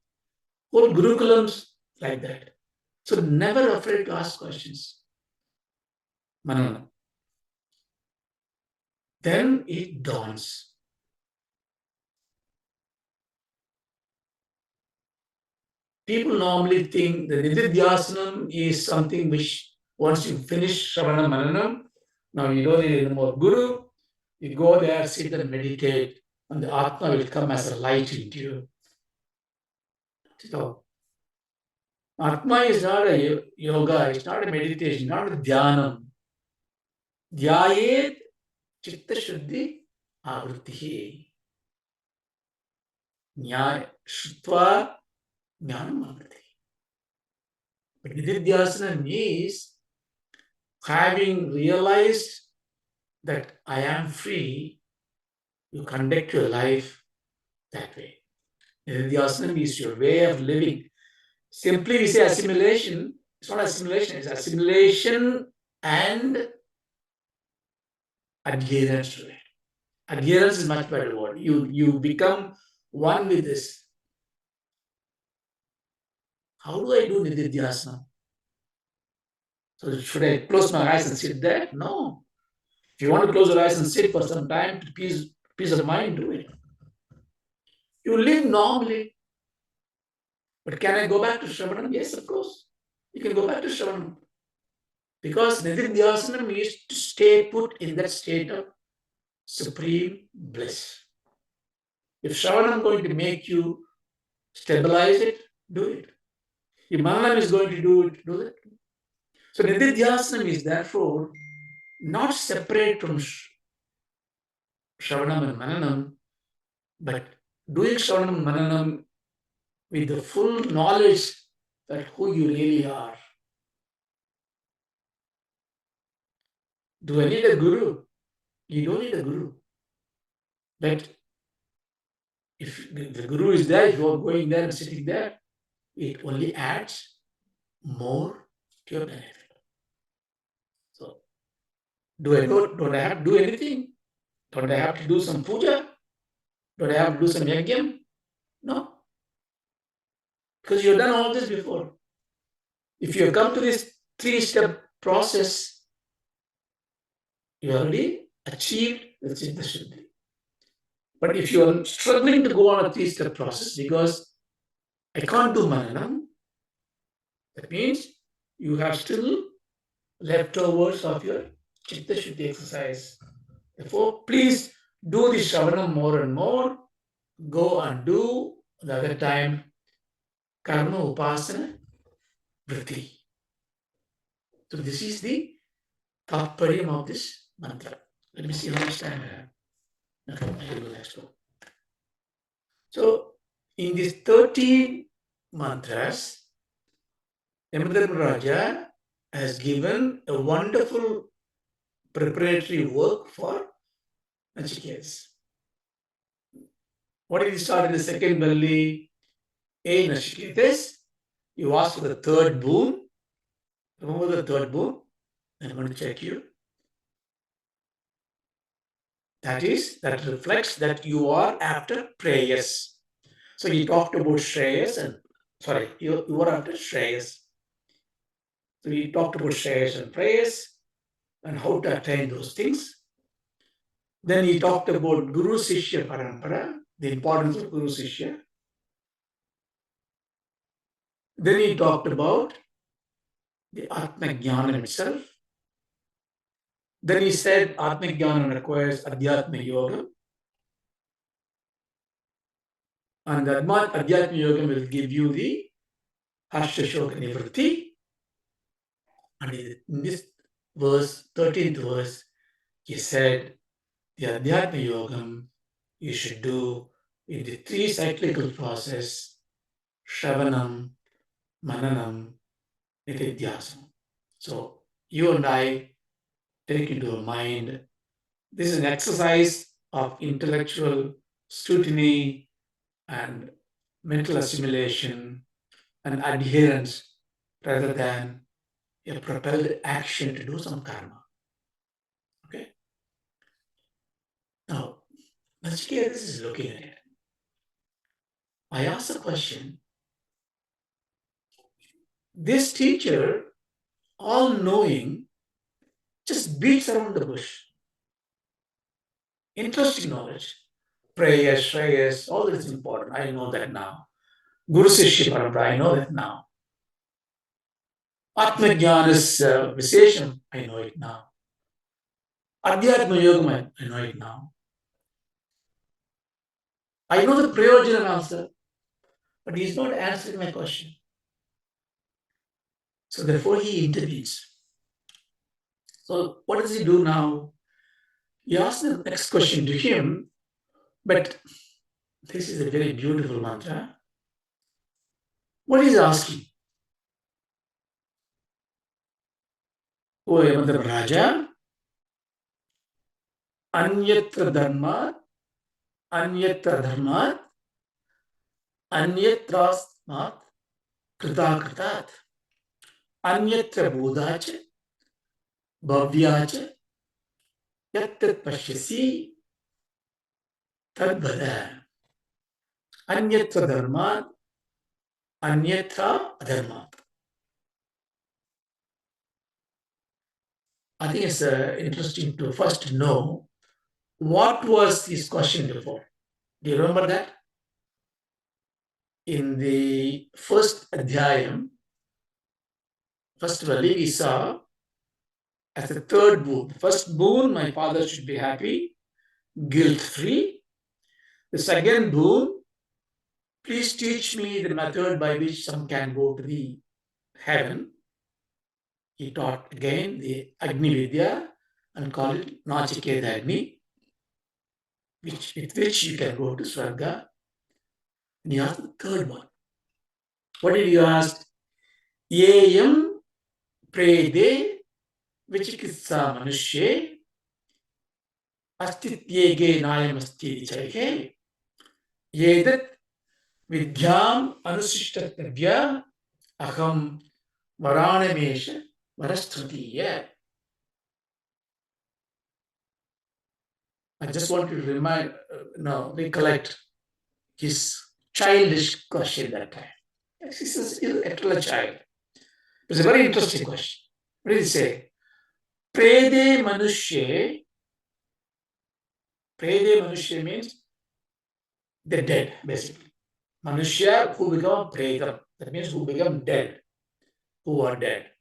A: Whole Gurukulams like that. So never afraid to ask questions. Manana. Then it dawns. People normally think the Nidhityasana is something which once you finish Shravana Mananam, now you don't need any more Guru. You go there, sit and meditate, and the Atma will come as a light into you. So, Atma is not a yoga, it's not a meditation, not a dhyanam. Dhyayet chitta shuddhi avritti. Nyaya shrutva jnanam avritti. But Nidhityasana is having realized that I am free, you conduct your life that way. Nidhityasana is your way of living. Simply we say assimilation, it's not assimilation, it's assimilation and adherence to it. Adherence is much better word. You become one with this. How do I do Nidhityasana? So should I close my eyes and sit there? No. If you want to close your eyes and sit for some time to peace of mind, do it. You live normally. But can I go back to Shravana? Yes, of course. You can go back to Shravana. Because Nidhityasana is to stay put in that state of supreme bliss. If Shravana is going to make you stabilize it, do it. If Manana is going to do it, do it. So Nidhityasana is therefore not separate from Shravanam and Mananam, but doing Shravanam and Mananam with the full knowledge that who you really are. Do I need a guru? You don't need a guru. But if the guru is there, you are going there and sitting there, it only adds more to your benefit. So, don't I have to do anything? Don't I have to do some puja? Don't I have to do some yajna? No, because you've done all this before. If you come to this three-step process, you already achieved the Chitta Shuddhi. But if you are struggling to go on a three-step process because I can't do Mananam, that means you have still leftovers of your Chitta Shuddhi exercise. Therefore, please do the Shravanam more and more. Go and do the other time Karma Upasana Vritti. So this is the Tatparyam of this mantra. Let me see how much time I have. Okay, I will next one. So in these 13 mantras, Raja has given a wonderful preparatory work for Nachiketas. What did he start in the second Valli? Hey Nachiketas, you asked for the third boon. Remember the third boon? I'm going to check you. That reflects that you are after prayers. So he talked about Shreyas and you are after Shreyas. So we talked about Shreyas and prayers and how to attain those things. Then he talked about Guru Sishya Parampara, the importance of Guru Sishya. Then he talked about the Atma Jnana itself. Then he said Atma Jnana requires Adyatma Yoga. And the Adyatma Yoga will give you the Harsha Shoka Nivritti. And in this verse, 13th verse, he said, the Adhyatma Yogam you should do in the three cyclical process, Shravanam, Mananam, Nidhityasana. So you and I take into our mind, this is an exercise of intellectual scrutiny and mental assimilation and adherence rather than a propelled action to do some karma. Okay? Now, Nachiketas is looking at it. I asked a question. This teacher, all knowing, just beats around the bush. Interesting knowledge. Prayers, Shreyas, all this is important. I know that now. Guru Sishya Parampara, I know that now. Atma Jnana's Visesham, I know it now. Adyatma Yogam, I know it now. I know the Prayojanam answer, but he is not answering my question. So therefore he intervenes. So what does he do now? He asks the next question to him, but this is a very beautiful mantra. What is he asking? O Yamadam Raja, Anyatra Dharma, Anyatra Dharmat, Anyatrasmat, Kritakratat, Anyatra Buddhacha, Bhavyacha, Yattat Pashyasi, Tadbada, Anyatra Dharmat, Anyatra Adharmat. I think it's interesting to first know what was his question before. Do you remember that? in the first Adhyayam, first Valli, we saw as the third boon. First boon, my father should be happy, guilt free. The second boon, please teach me the method by which some can go to the heaven. He taught again the Agni Vidya and called it Nachiketa Agni, with which you can go to Swarga. And he asked the third one. What did you ask? Yeyam prede vichikitsa manushe astityege nayam asti chaihe yedat vidyam anusishtatavya aham varanamesha varastutiya. I just want to recollect his childish question that time. This is actually a child. It's a very interesting question. What did he say? Prede Manushye. Prede Manushye means the dead, basically. Manushya who become Predam. That means who become dead, who are dead.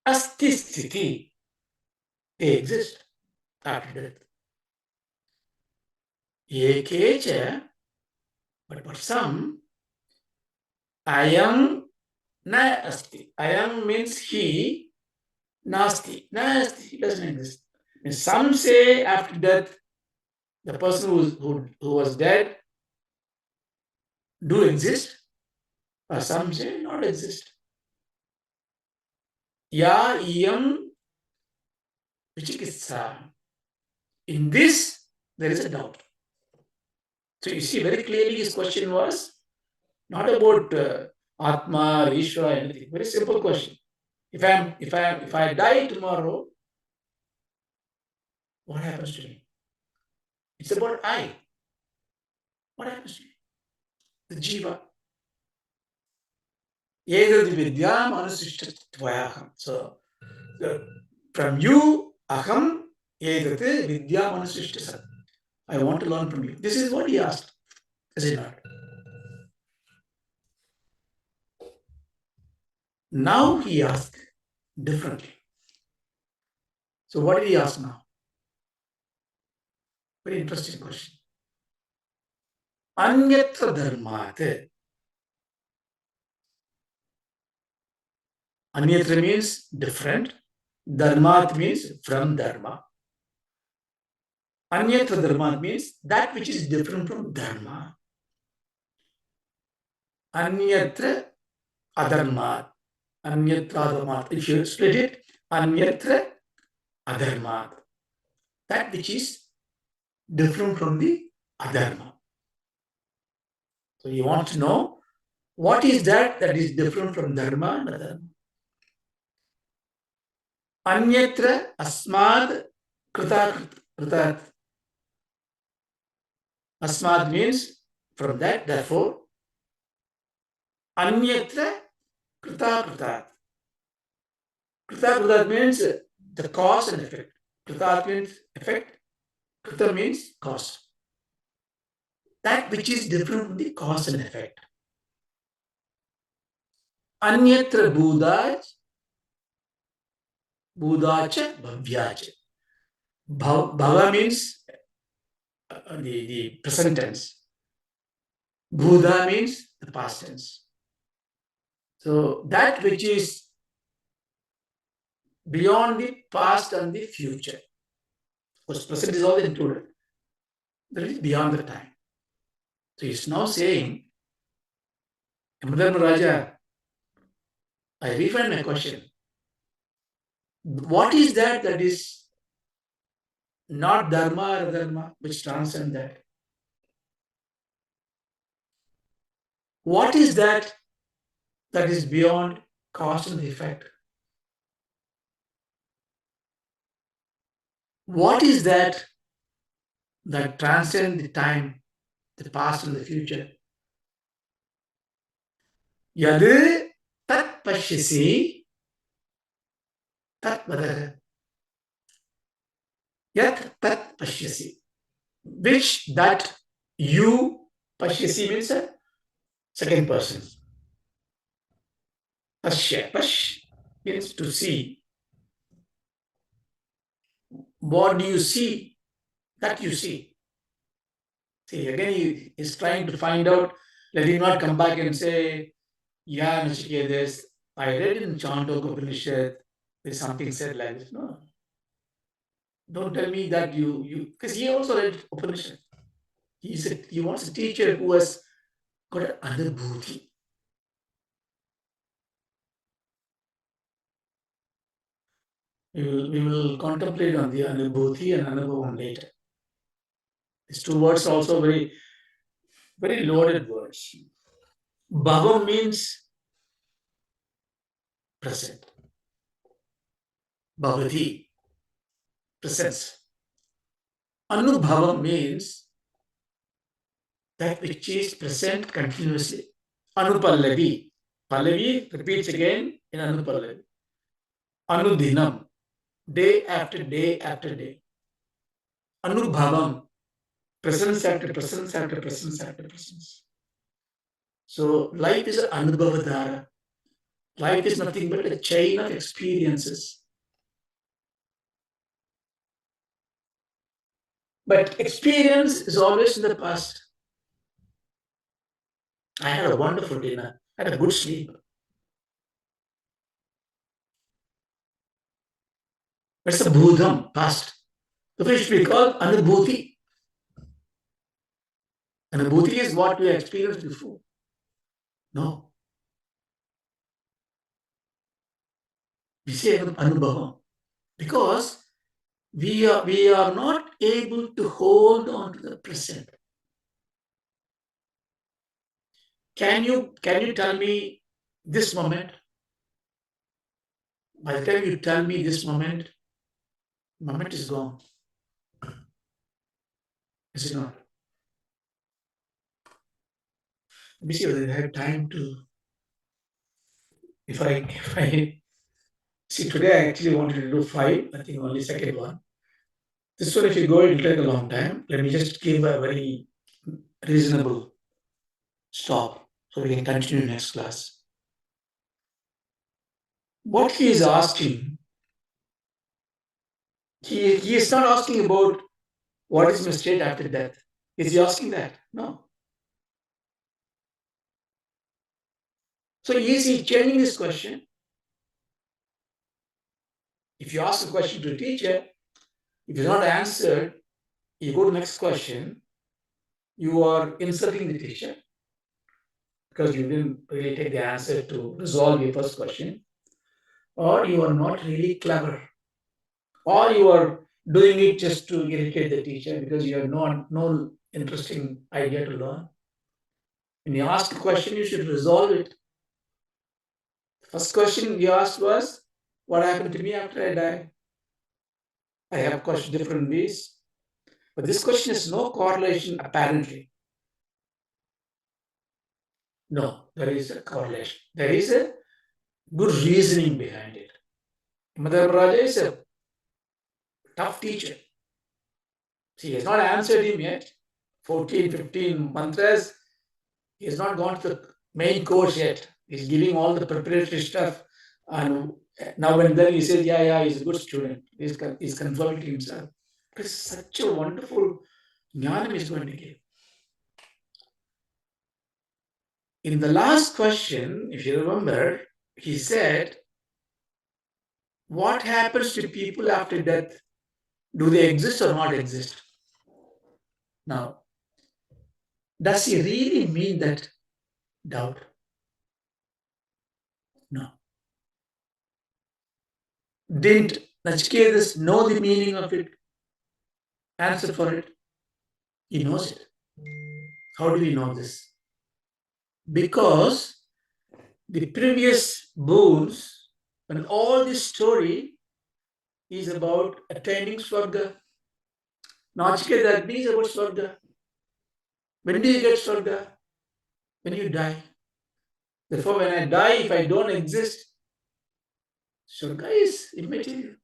A: Asti Sthiti. They exist after death. Ekecha, but for some, Ayam na asti. Ayam means he, nasti. Nasti, he doesn't exist. And some say after death, the person who was dead do exist, or some say not exist. Ya iyam vichikitsa. In this, there is a doubt. So you see very clearly his question was not about Atma, Ishvara, anything. Very simple question. If I die tomorrow, what happens to me? It's about I. What happens to me? The jiva. So from you, aham edate vidyam anusishtasat. I want to learn from you. This is what he asked. Is it not? Now he asked differently. So what did he ask now? Very interesting question. Anyatra dharmat. Anyatra means different. Dharmat means from dharma. Anyatra dharmat means that which is different from dharma. Anyatra adharmat. Anyatra adharmat. If you split it, anyatra adharmat. That which is different from the adharma. So you want to know what is that is different from dharma and adharma. Anyatra asmad kritat. Asmad means from that, therefore. Anyatra kritat. Kritat means the cause and effect. Kritat means effect. Krita means cause. That which is different from the cause and effect. Anyatra Budacha bhavyacha. Bhava means the present tense. Buddha means the past tense. So that which is beyond the past and the future. Because present is all included. That is beyond the time. So he's now saying, Amadharma Raja, I refine my question. What is that is not dharma or dharma, which transcends that? What is that is beyond cause and effect? What is that transcends the time, the past and the future? Yad tat pashyasi tat vadara. Yat tat pashyasi. Which that you pashyasi means Second person. Pashya. Pash means to see. What do you see? That you see. See, again, he is trying to find out. Let him not come back and say, yeah, Nachiketas, I read in Kathopanishad, there's something said like this. No, don't tell me that because he also read Upanishad. He wants a teacher who has got an anubhuti. We will contemplate on the anubhuti and anubhavam later. These two words are also very, very loaded words. Bhavam means present. Bhavati, presence. Anubhavam means that which is present continuously. Anupallavi. Pallavi repeats again in Anupallavi. Anudhinam. Day after day after day. Anubhavam. Presence after presence after presence after presence. So life is an anubhavadhara. Life is nothing but a chain of experiences. But experience is always in the past. I had a wonderful dinner. I had a good sleep. It's a bhudam, past. The fish we call anubhuti. Anubhuti is what we experienced before. No. We say anubhavam. Because we are not able to hold on to the present. Can you tell me this moment? By the time you tell me this moment is gone. Is it not? Let me see whether I have time to. If I see today, I actually wanted to do 5. I think only second one. This one, if you go, it will take a long time. Let me just give a very reasonable stop so we can continue next class. What he is asking, he is not asking about what is my state after death. Is he asking that? No. So is he changing this question? If you ask a question to a teacher, if it's not answered, you go to the next question, you are insulting the teacher because you didn't really take the answer to resolve your first question, or you are not really clever, or you are doing it just to irritate the teacher because you have no interesting idea to learn. When you ask a question, you should resolve it. First question you asked was, what happened to me after I die? I have questioned different ways, but this question has no correlation apparently. No, there is a correlation. There is a good reasoning behind it. Madhava Raja is a tough teacher. He has not answered him yet. 14, 15 mantras. He has not gone to the main course yet. He's giving all the preparatory stuff. And now and then he says, yeah, he's a good student. He's confirming to himself. It's such a wonderful jnanam he's going to give. In the last question, if you remember, he said, what happens to people after death? Do they exist or not exist? Now, does he really mean that doubt? No. Didn't Nachiketas know the meaning of it? Answer for it? He knows it. How do we know this? Because the previous boons and all this story is about attaining Swarga. Nachiketa Agni is about Swarga. When do you get Swarga? When you die. Therefore, when I die, if I don't exist, Swarga is immaterial.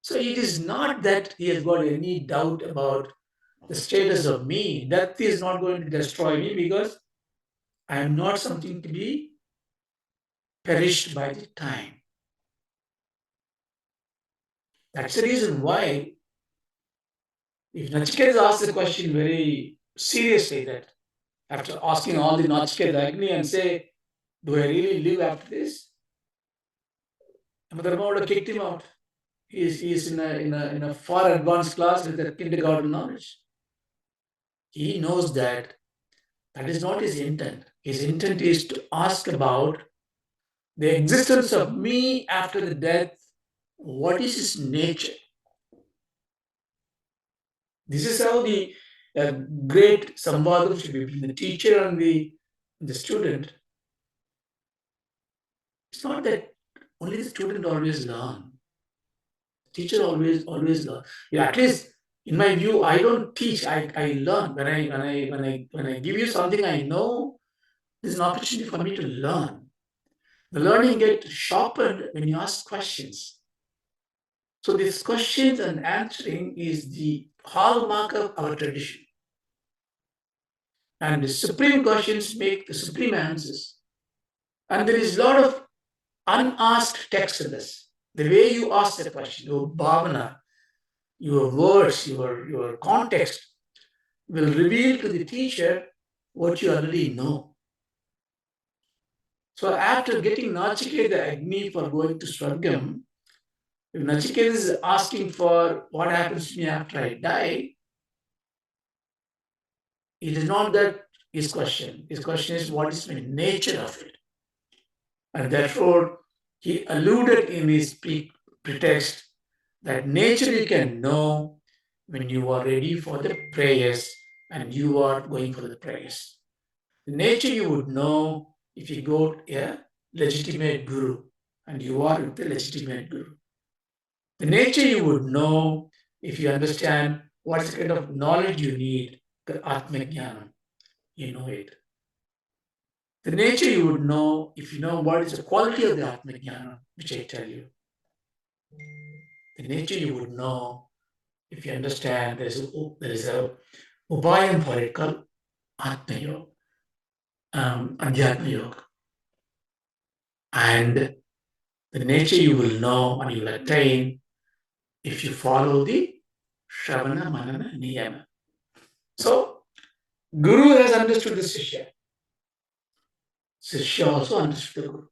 A: So it is not that he has got any doubt about the status of me. Death is not going to destroy me because I am not something to be perished by the time. That's the reason why, if Nachiketa asks the question very seriously, that after asking all the Nachiketa Agni and say, do I really live after this? Yamadharma would have kicked him out. He is in a far advanced class with a kindergarten knowledge. He knows that that is not his intent. His intent is to ask about the existence of me after the death. What is his nature? This is how the great samvadam should be between the teacher and the student. It's not that only the student always learn. Teacher always learn. Yeah, at least in my view, I don't teach. I learn. When I give you something I know, there's an opportunity for me to learn. The learning gets sharpened when you ask questions. So these questions and answering is the hallmark of our tradition. And the supreme questions make the supreme answers. And there is a lot of unasked text in this. The way you ask the question, your bhavana, your words, your context will reveal to the teacher what you already know. So after getting Nachiketa Agni for going to Swargam, if Nachiketa is asking for what happens to me after I die, it is not that his question. His question is what is the nature of it? And therefore, he alluded in his pretext that nature you can know when you are ready for the prayers and you are going for the prayers. The nature you would know if you go to a legitimate guru and you are with the legitimate guru. The nature you would know if you understand what kind of knowledge you need, the Atma Jnana, you know it. The nature you would know if you know what is the quality of the Atma Jnana, which I tell you. The nature you would know if you understand there is a upayam for it called Atma Yoga, Adyatma Yoga. And the nature you will know and you will attain if you follow the Shravana, Manana, Niyama. So, Guru has understood the Sishya. Sishya also understood the Guru.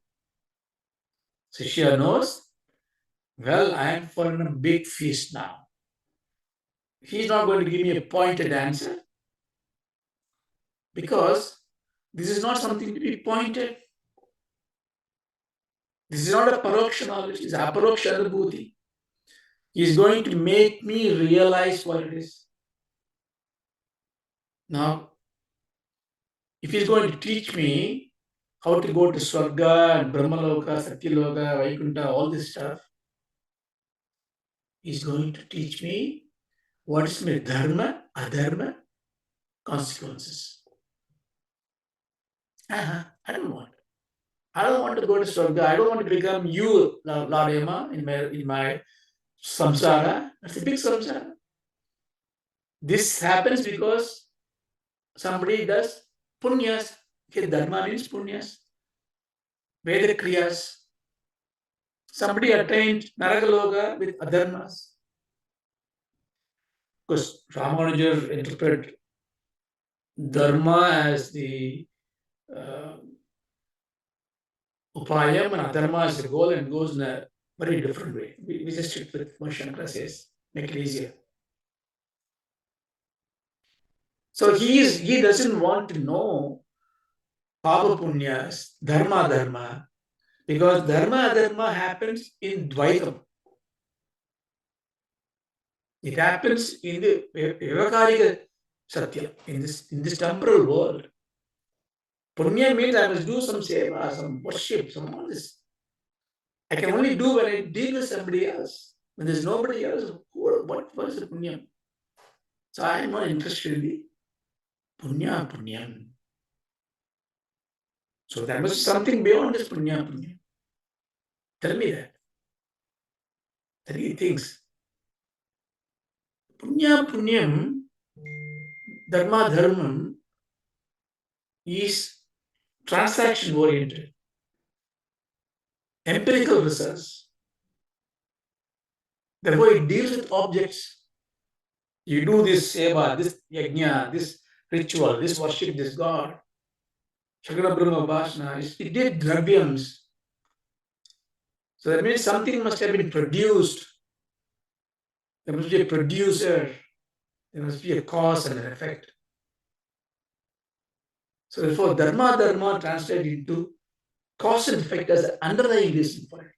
A: Sishya knows, well, I am for a big feast now. He's not going to give me a pointed answer because this is not something to be pointed. This is not a paroksha knowledge, it's aparoksha anubhuti. He is going to make me realize what it is. Now, if he's going to teach me how to go to Swarga and Brahmaloka, Satyaloka, Vaikuntha, all this stuff, he's going to teach me what is my dharma, adharma, consequences. I don't want. I don't want to go to Swarga. I don't want to become you, Lord Yama, in my samsara. That's a big samsara. This happens because somebody does punyas. Okay, dharma means punyas. Veda kriyas. Somebody attained Naragaloka with adharmas. Because Ramanuja interpret dharma as the uh, upayam and adharma as the goal and goes in a very different way. We just stick with what Shankara says, make it easier. So he doesn't want to know papa punyas, dharma, because dharma happens in Dvaitam. It happens in the Vyavakarika Satya, in this temporal world. Punya means I must do some seva, some worship, some all this. I can only do when I deal with somebody else. When there's nobody else, what is the punya? So I am not interested in the punya. So there must be something beyond this punya. Tell me that. Three things. Punyam Dharma Dharmam is transaction oriented, empirical results. Therefore, it deals with objects. You do this seva, this yajna, this ritual, this worship, this God. Shagana Brahma Bhashana, it did dravyams. So that means something must have been produced. There must be a producer. There must be a cause and an effect. So therefore, dharma translated into cause and effect as the underlying reason for it.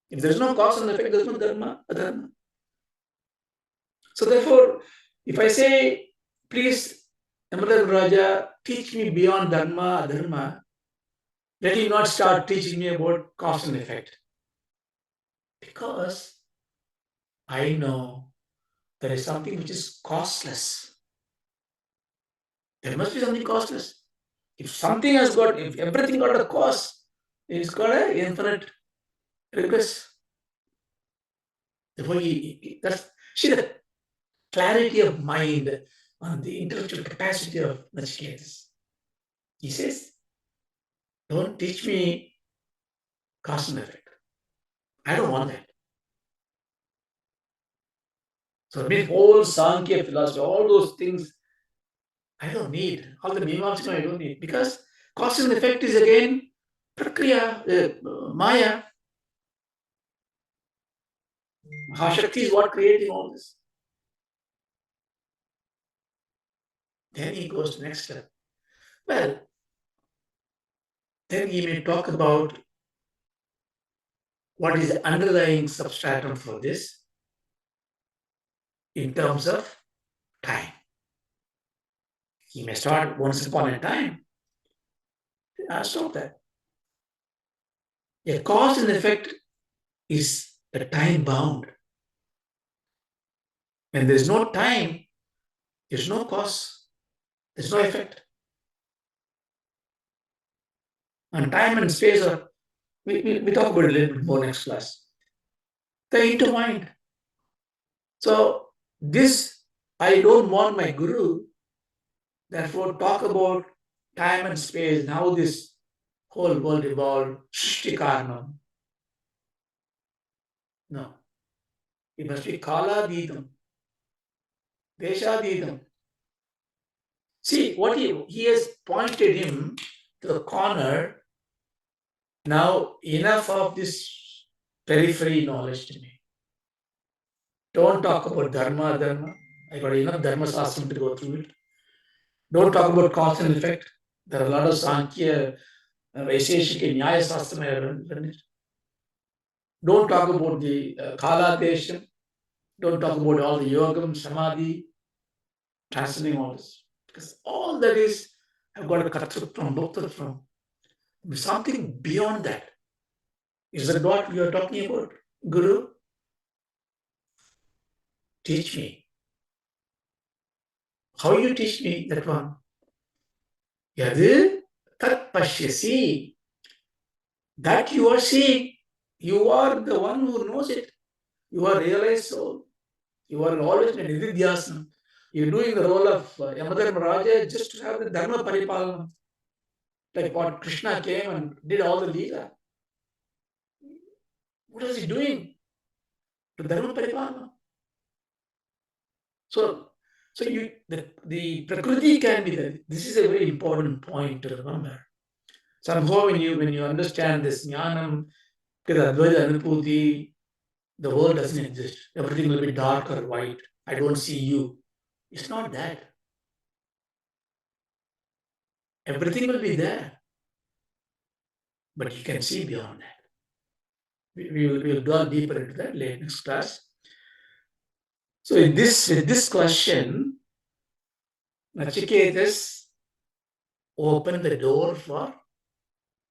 A: If there's no cause and effect, there's no dharma, adharma. So therefore, if I say, please, Amrita Raja, teach me beyond dharma, adharma, let him not start teaching me about cause and effect. Because I know there is something which is causeless. There must be something causeless. If something has got, if everything got a cause, it's got an infinite regress. Therefore, that's, see the clarity of mind on the intellectual capacity of Nachiketas. He says, don't teach me cause and effect. I don't want that. So I mean, whole Sankhya philosophy, all those things, I don't need. All the Meenalaya-Channel I don't need. Because cause and effect is again Prakriya, Maya. Mahashakti is what creating all this. Then he goes to the next step. Well, then he may talk about what is the underlying substratum for this in terms of time. He may start once upon a time. I'll stop that. A cause and effect is a time bound. When there's no time, there's no cause, there's no effect. And time and space are, we talk about it a little bit more next class. They're intertwined. So this, I don't want my guru, therefore talk about time and space and how this whole world evolved, Srishti Karanam. No. It must be Kaladidam, Deshadidam. See, what he has pointed him to the corner. Now, enough of this periphery knowledge to me. Don't talk about dharma, dharma. I got enough dharma sastra to go through it. Don't talk about cause and effect. There are a lot of Sankhya, Vaisheshika, Nyaya Sastra I have learned it. Don't talk about the Kala Desha. Don't talk about all the yogam, samadhi, transcending all this. Because all that is, I've got a kartrutvam, bhoktritvam. Something beyond that. Is that what we are talking about? Guru, teach me. How you teach me that one? Yadu tat pashyasi. That you are seeing. You are the one who knows it. You are realized soul. You are always in Nidhityasana. You're doing the role of Yamadharma Raja just to have the Dharma Paripalana. Like what Krishna came and did all the Leela. What is he doing? To Dharma Paripalana. So the Prakriti can be there. This is a very important point to remember. Somehow when you understand this Jnanam, Advaita Anupati, the world doesn't exist. Everything will be dark or white. I don't see you. It's not that. Everything will be there. But you can see beyond that. We'll delve deeper into that later next class. So with this question, Nachiketas opened the door for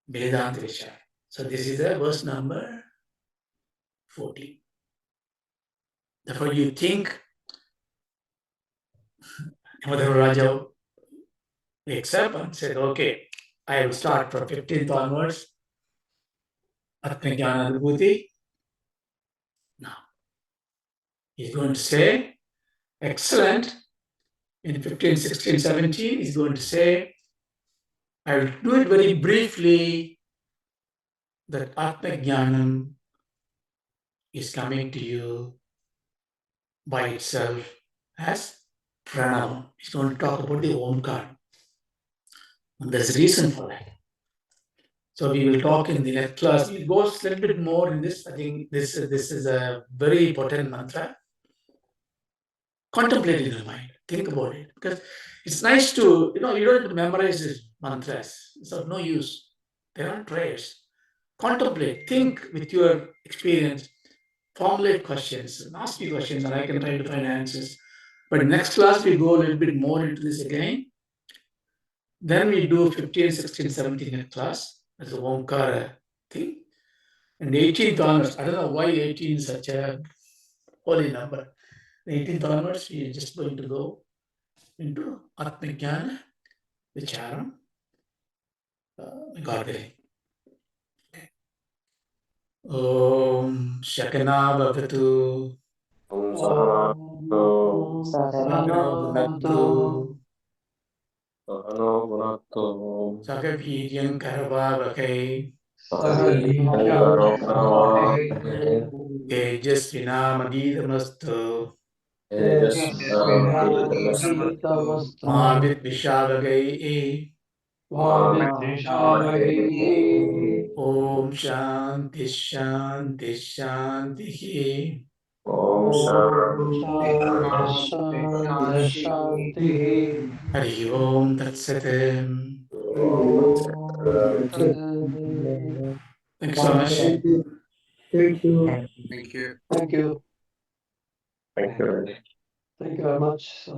A: Vedanta Vichara. So this is the verse number 14. Therefore you think Yamadharma Raja accept and said, okay, I will start from 15th onwards. Atmajnana Anubhuti. Now, he's going to say, excellent. in 15, 16, 17, he's going to say, I will do it very briefly, that Atma Jnanam is coming to you by itself as Pranavam. He's going to talk about the Omkar. And there's a reason for that. So we will talk in the next class. We'll go a little bit more in this. I think this is a very important mantra. Contemplate in your mind. Think about it. Because it's nice to, you don't have to memorize these mantras. It's of no use. They're not prayers. Contemplate. Think with your experience. Formulate questions. And ask me questions and I can try to find answers. But next class we go a little bit more into this again. Then we do 15, 16, 17 class as a Omkara thing. And 18th onwards, I don't know why 18 is such a holy number. 18th onwards, we are just going to go into Atmajnana, Vicharam, God willing. Om Shakana Bhavatu,
B: Om
A: Sakano Bhunaktu,
B: Sahano Bhunaktu
A: Sakaviryan Karavavakai,
B: Sahaviryam Karavahai
A: Tejasvinamagidamastu,
B: Tejasvinamagitamastu
A: Mavit Vishavagai.
B: Mavidvishavahai
A: Om Shanti Shanti Shanti.
B: Om
C: Om
B: Shanti
C: Shanti
B: Shanti
C: Shanti
B: Shanti
C: Shanti.
A: Hari Om Tat Sat.
B: Om
A: Thanks so much.
C: Thank you. Thank you.
D: Thank you.
C: Thank you.
B: Thank you.
C: Thank you very much.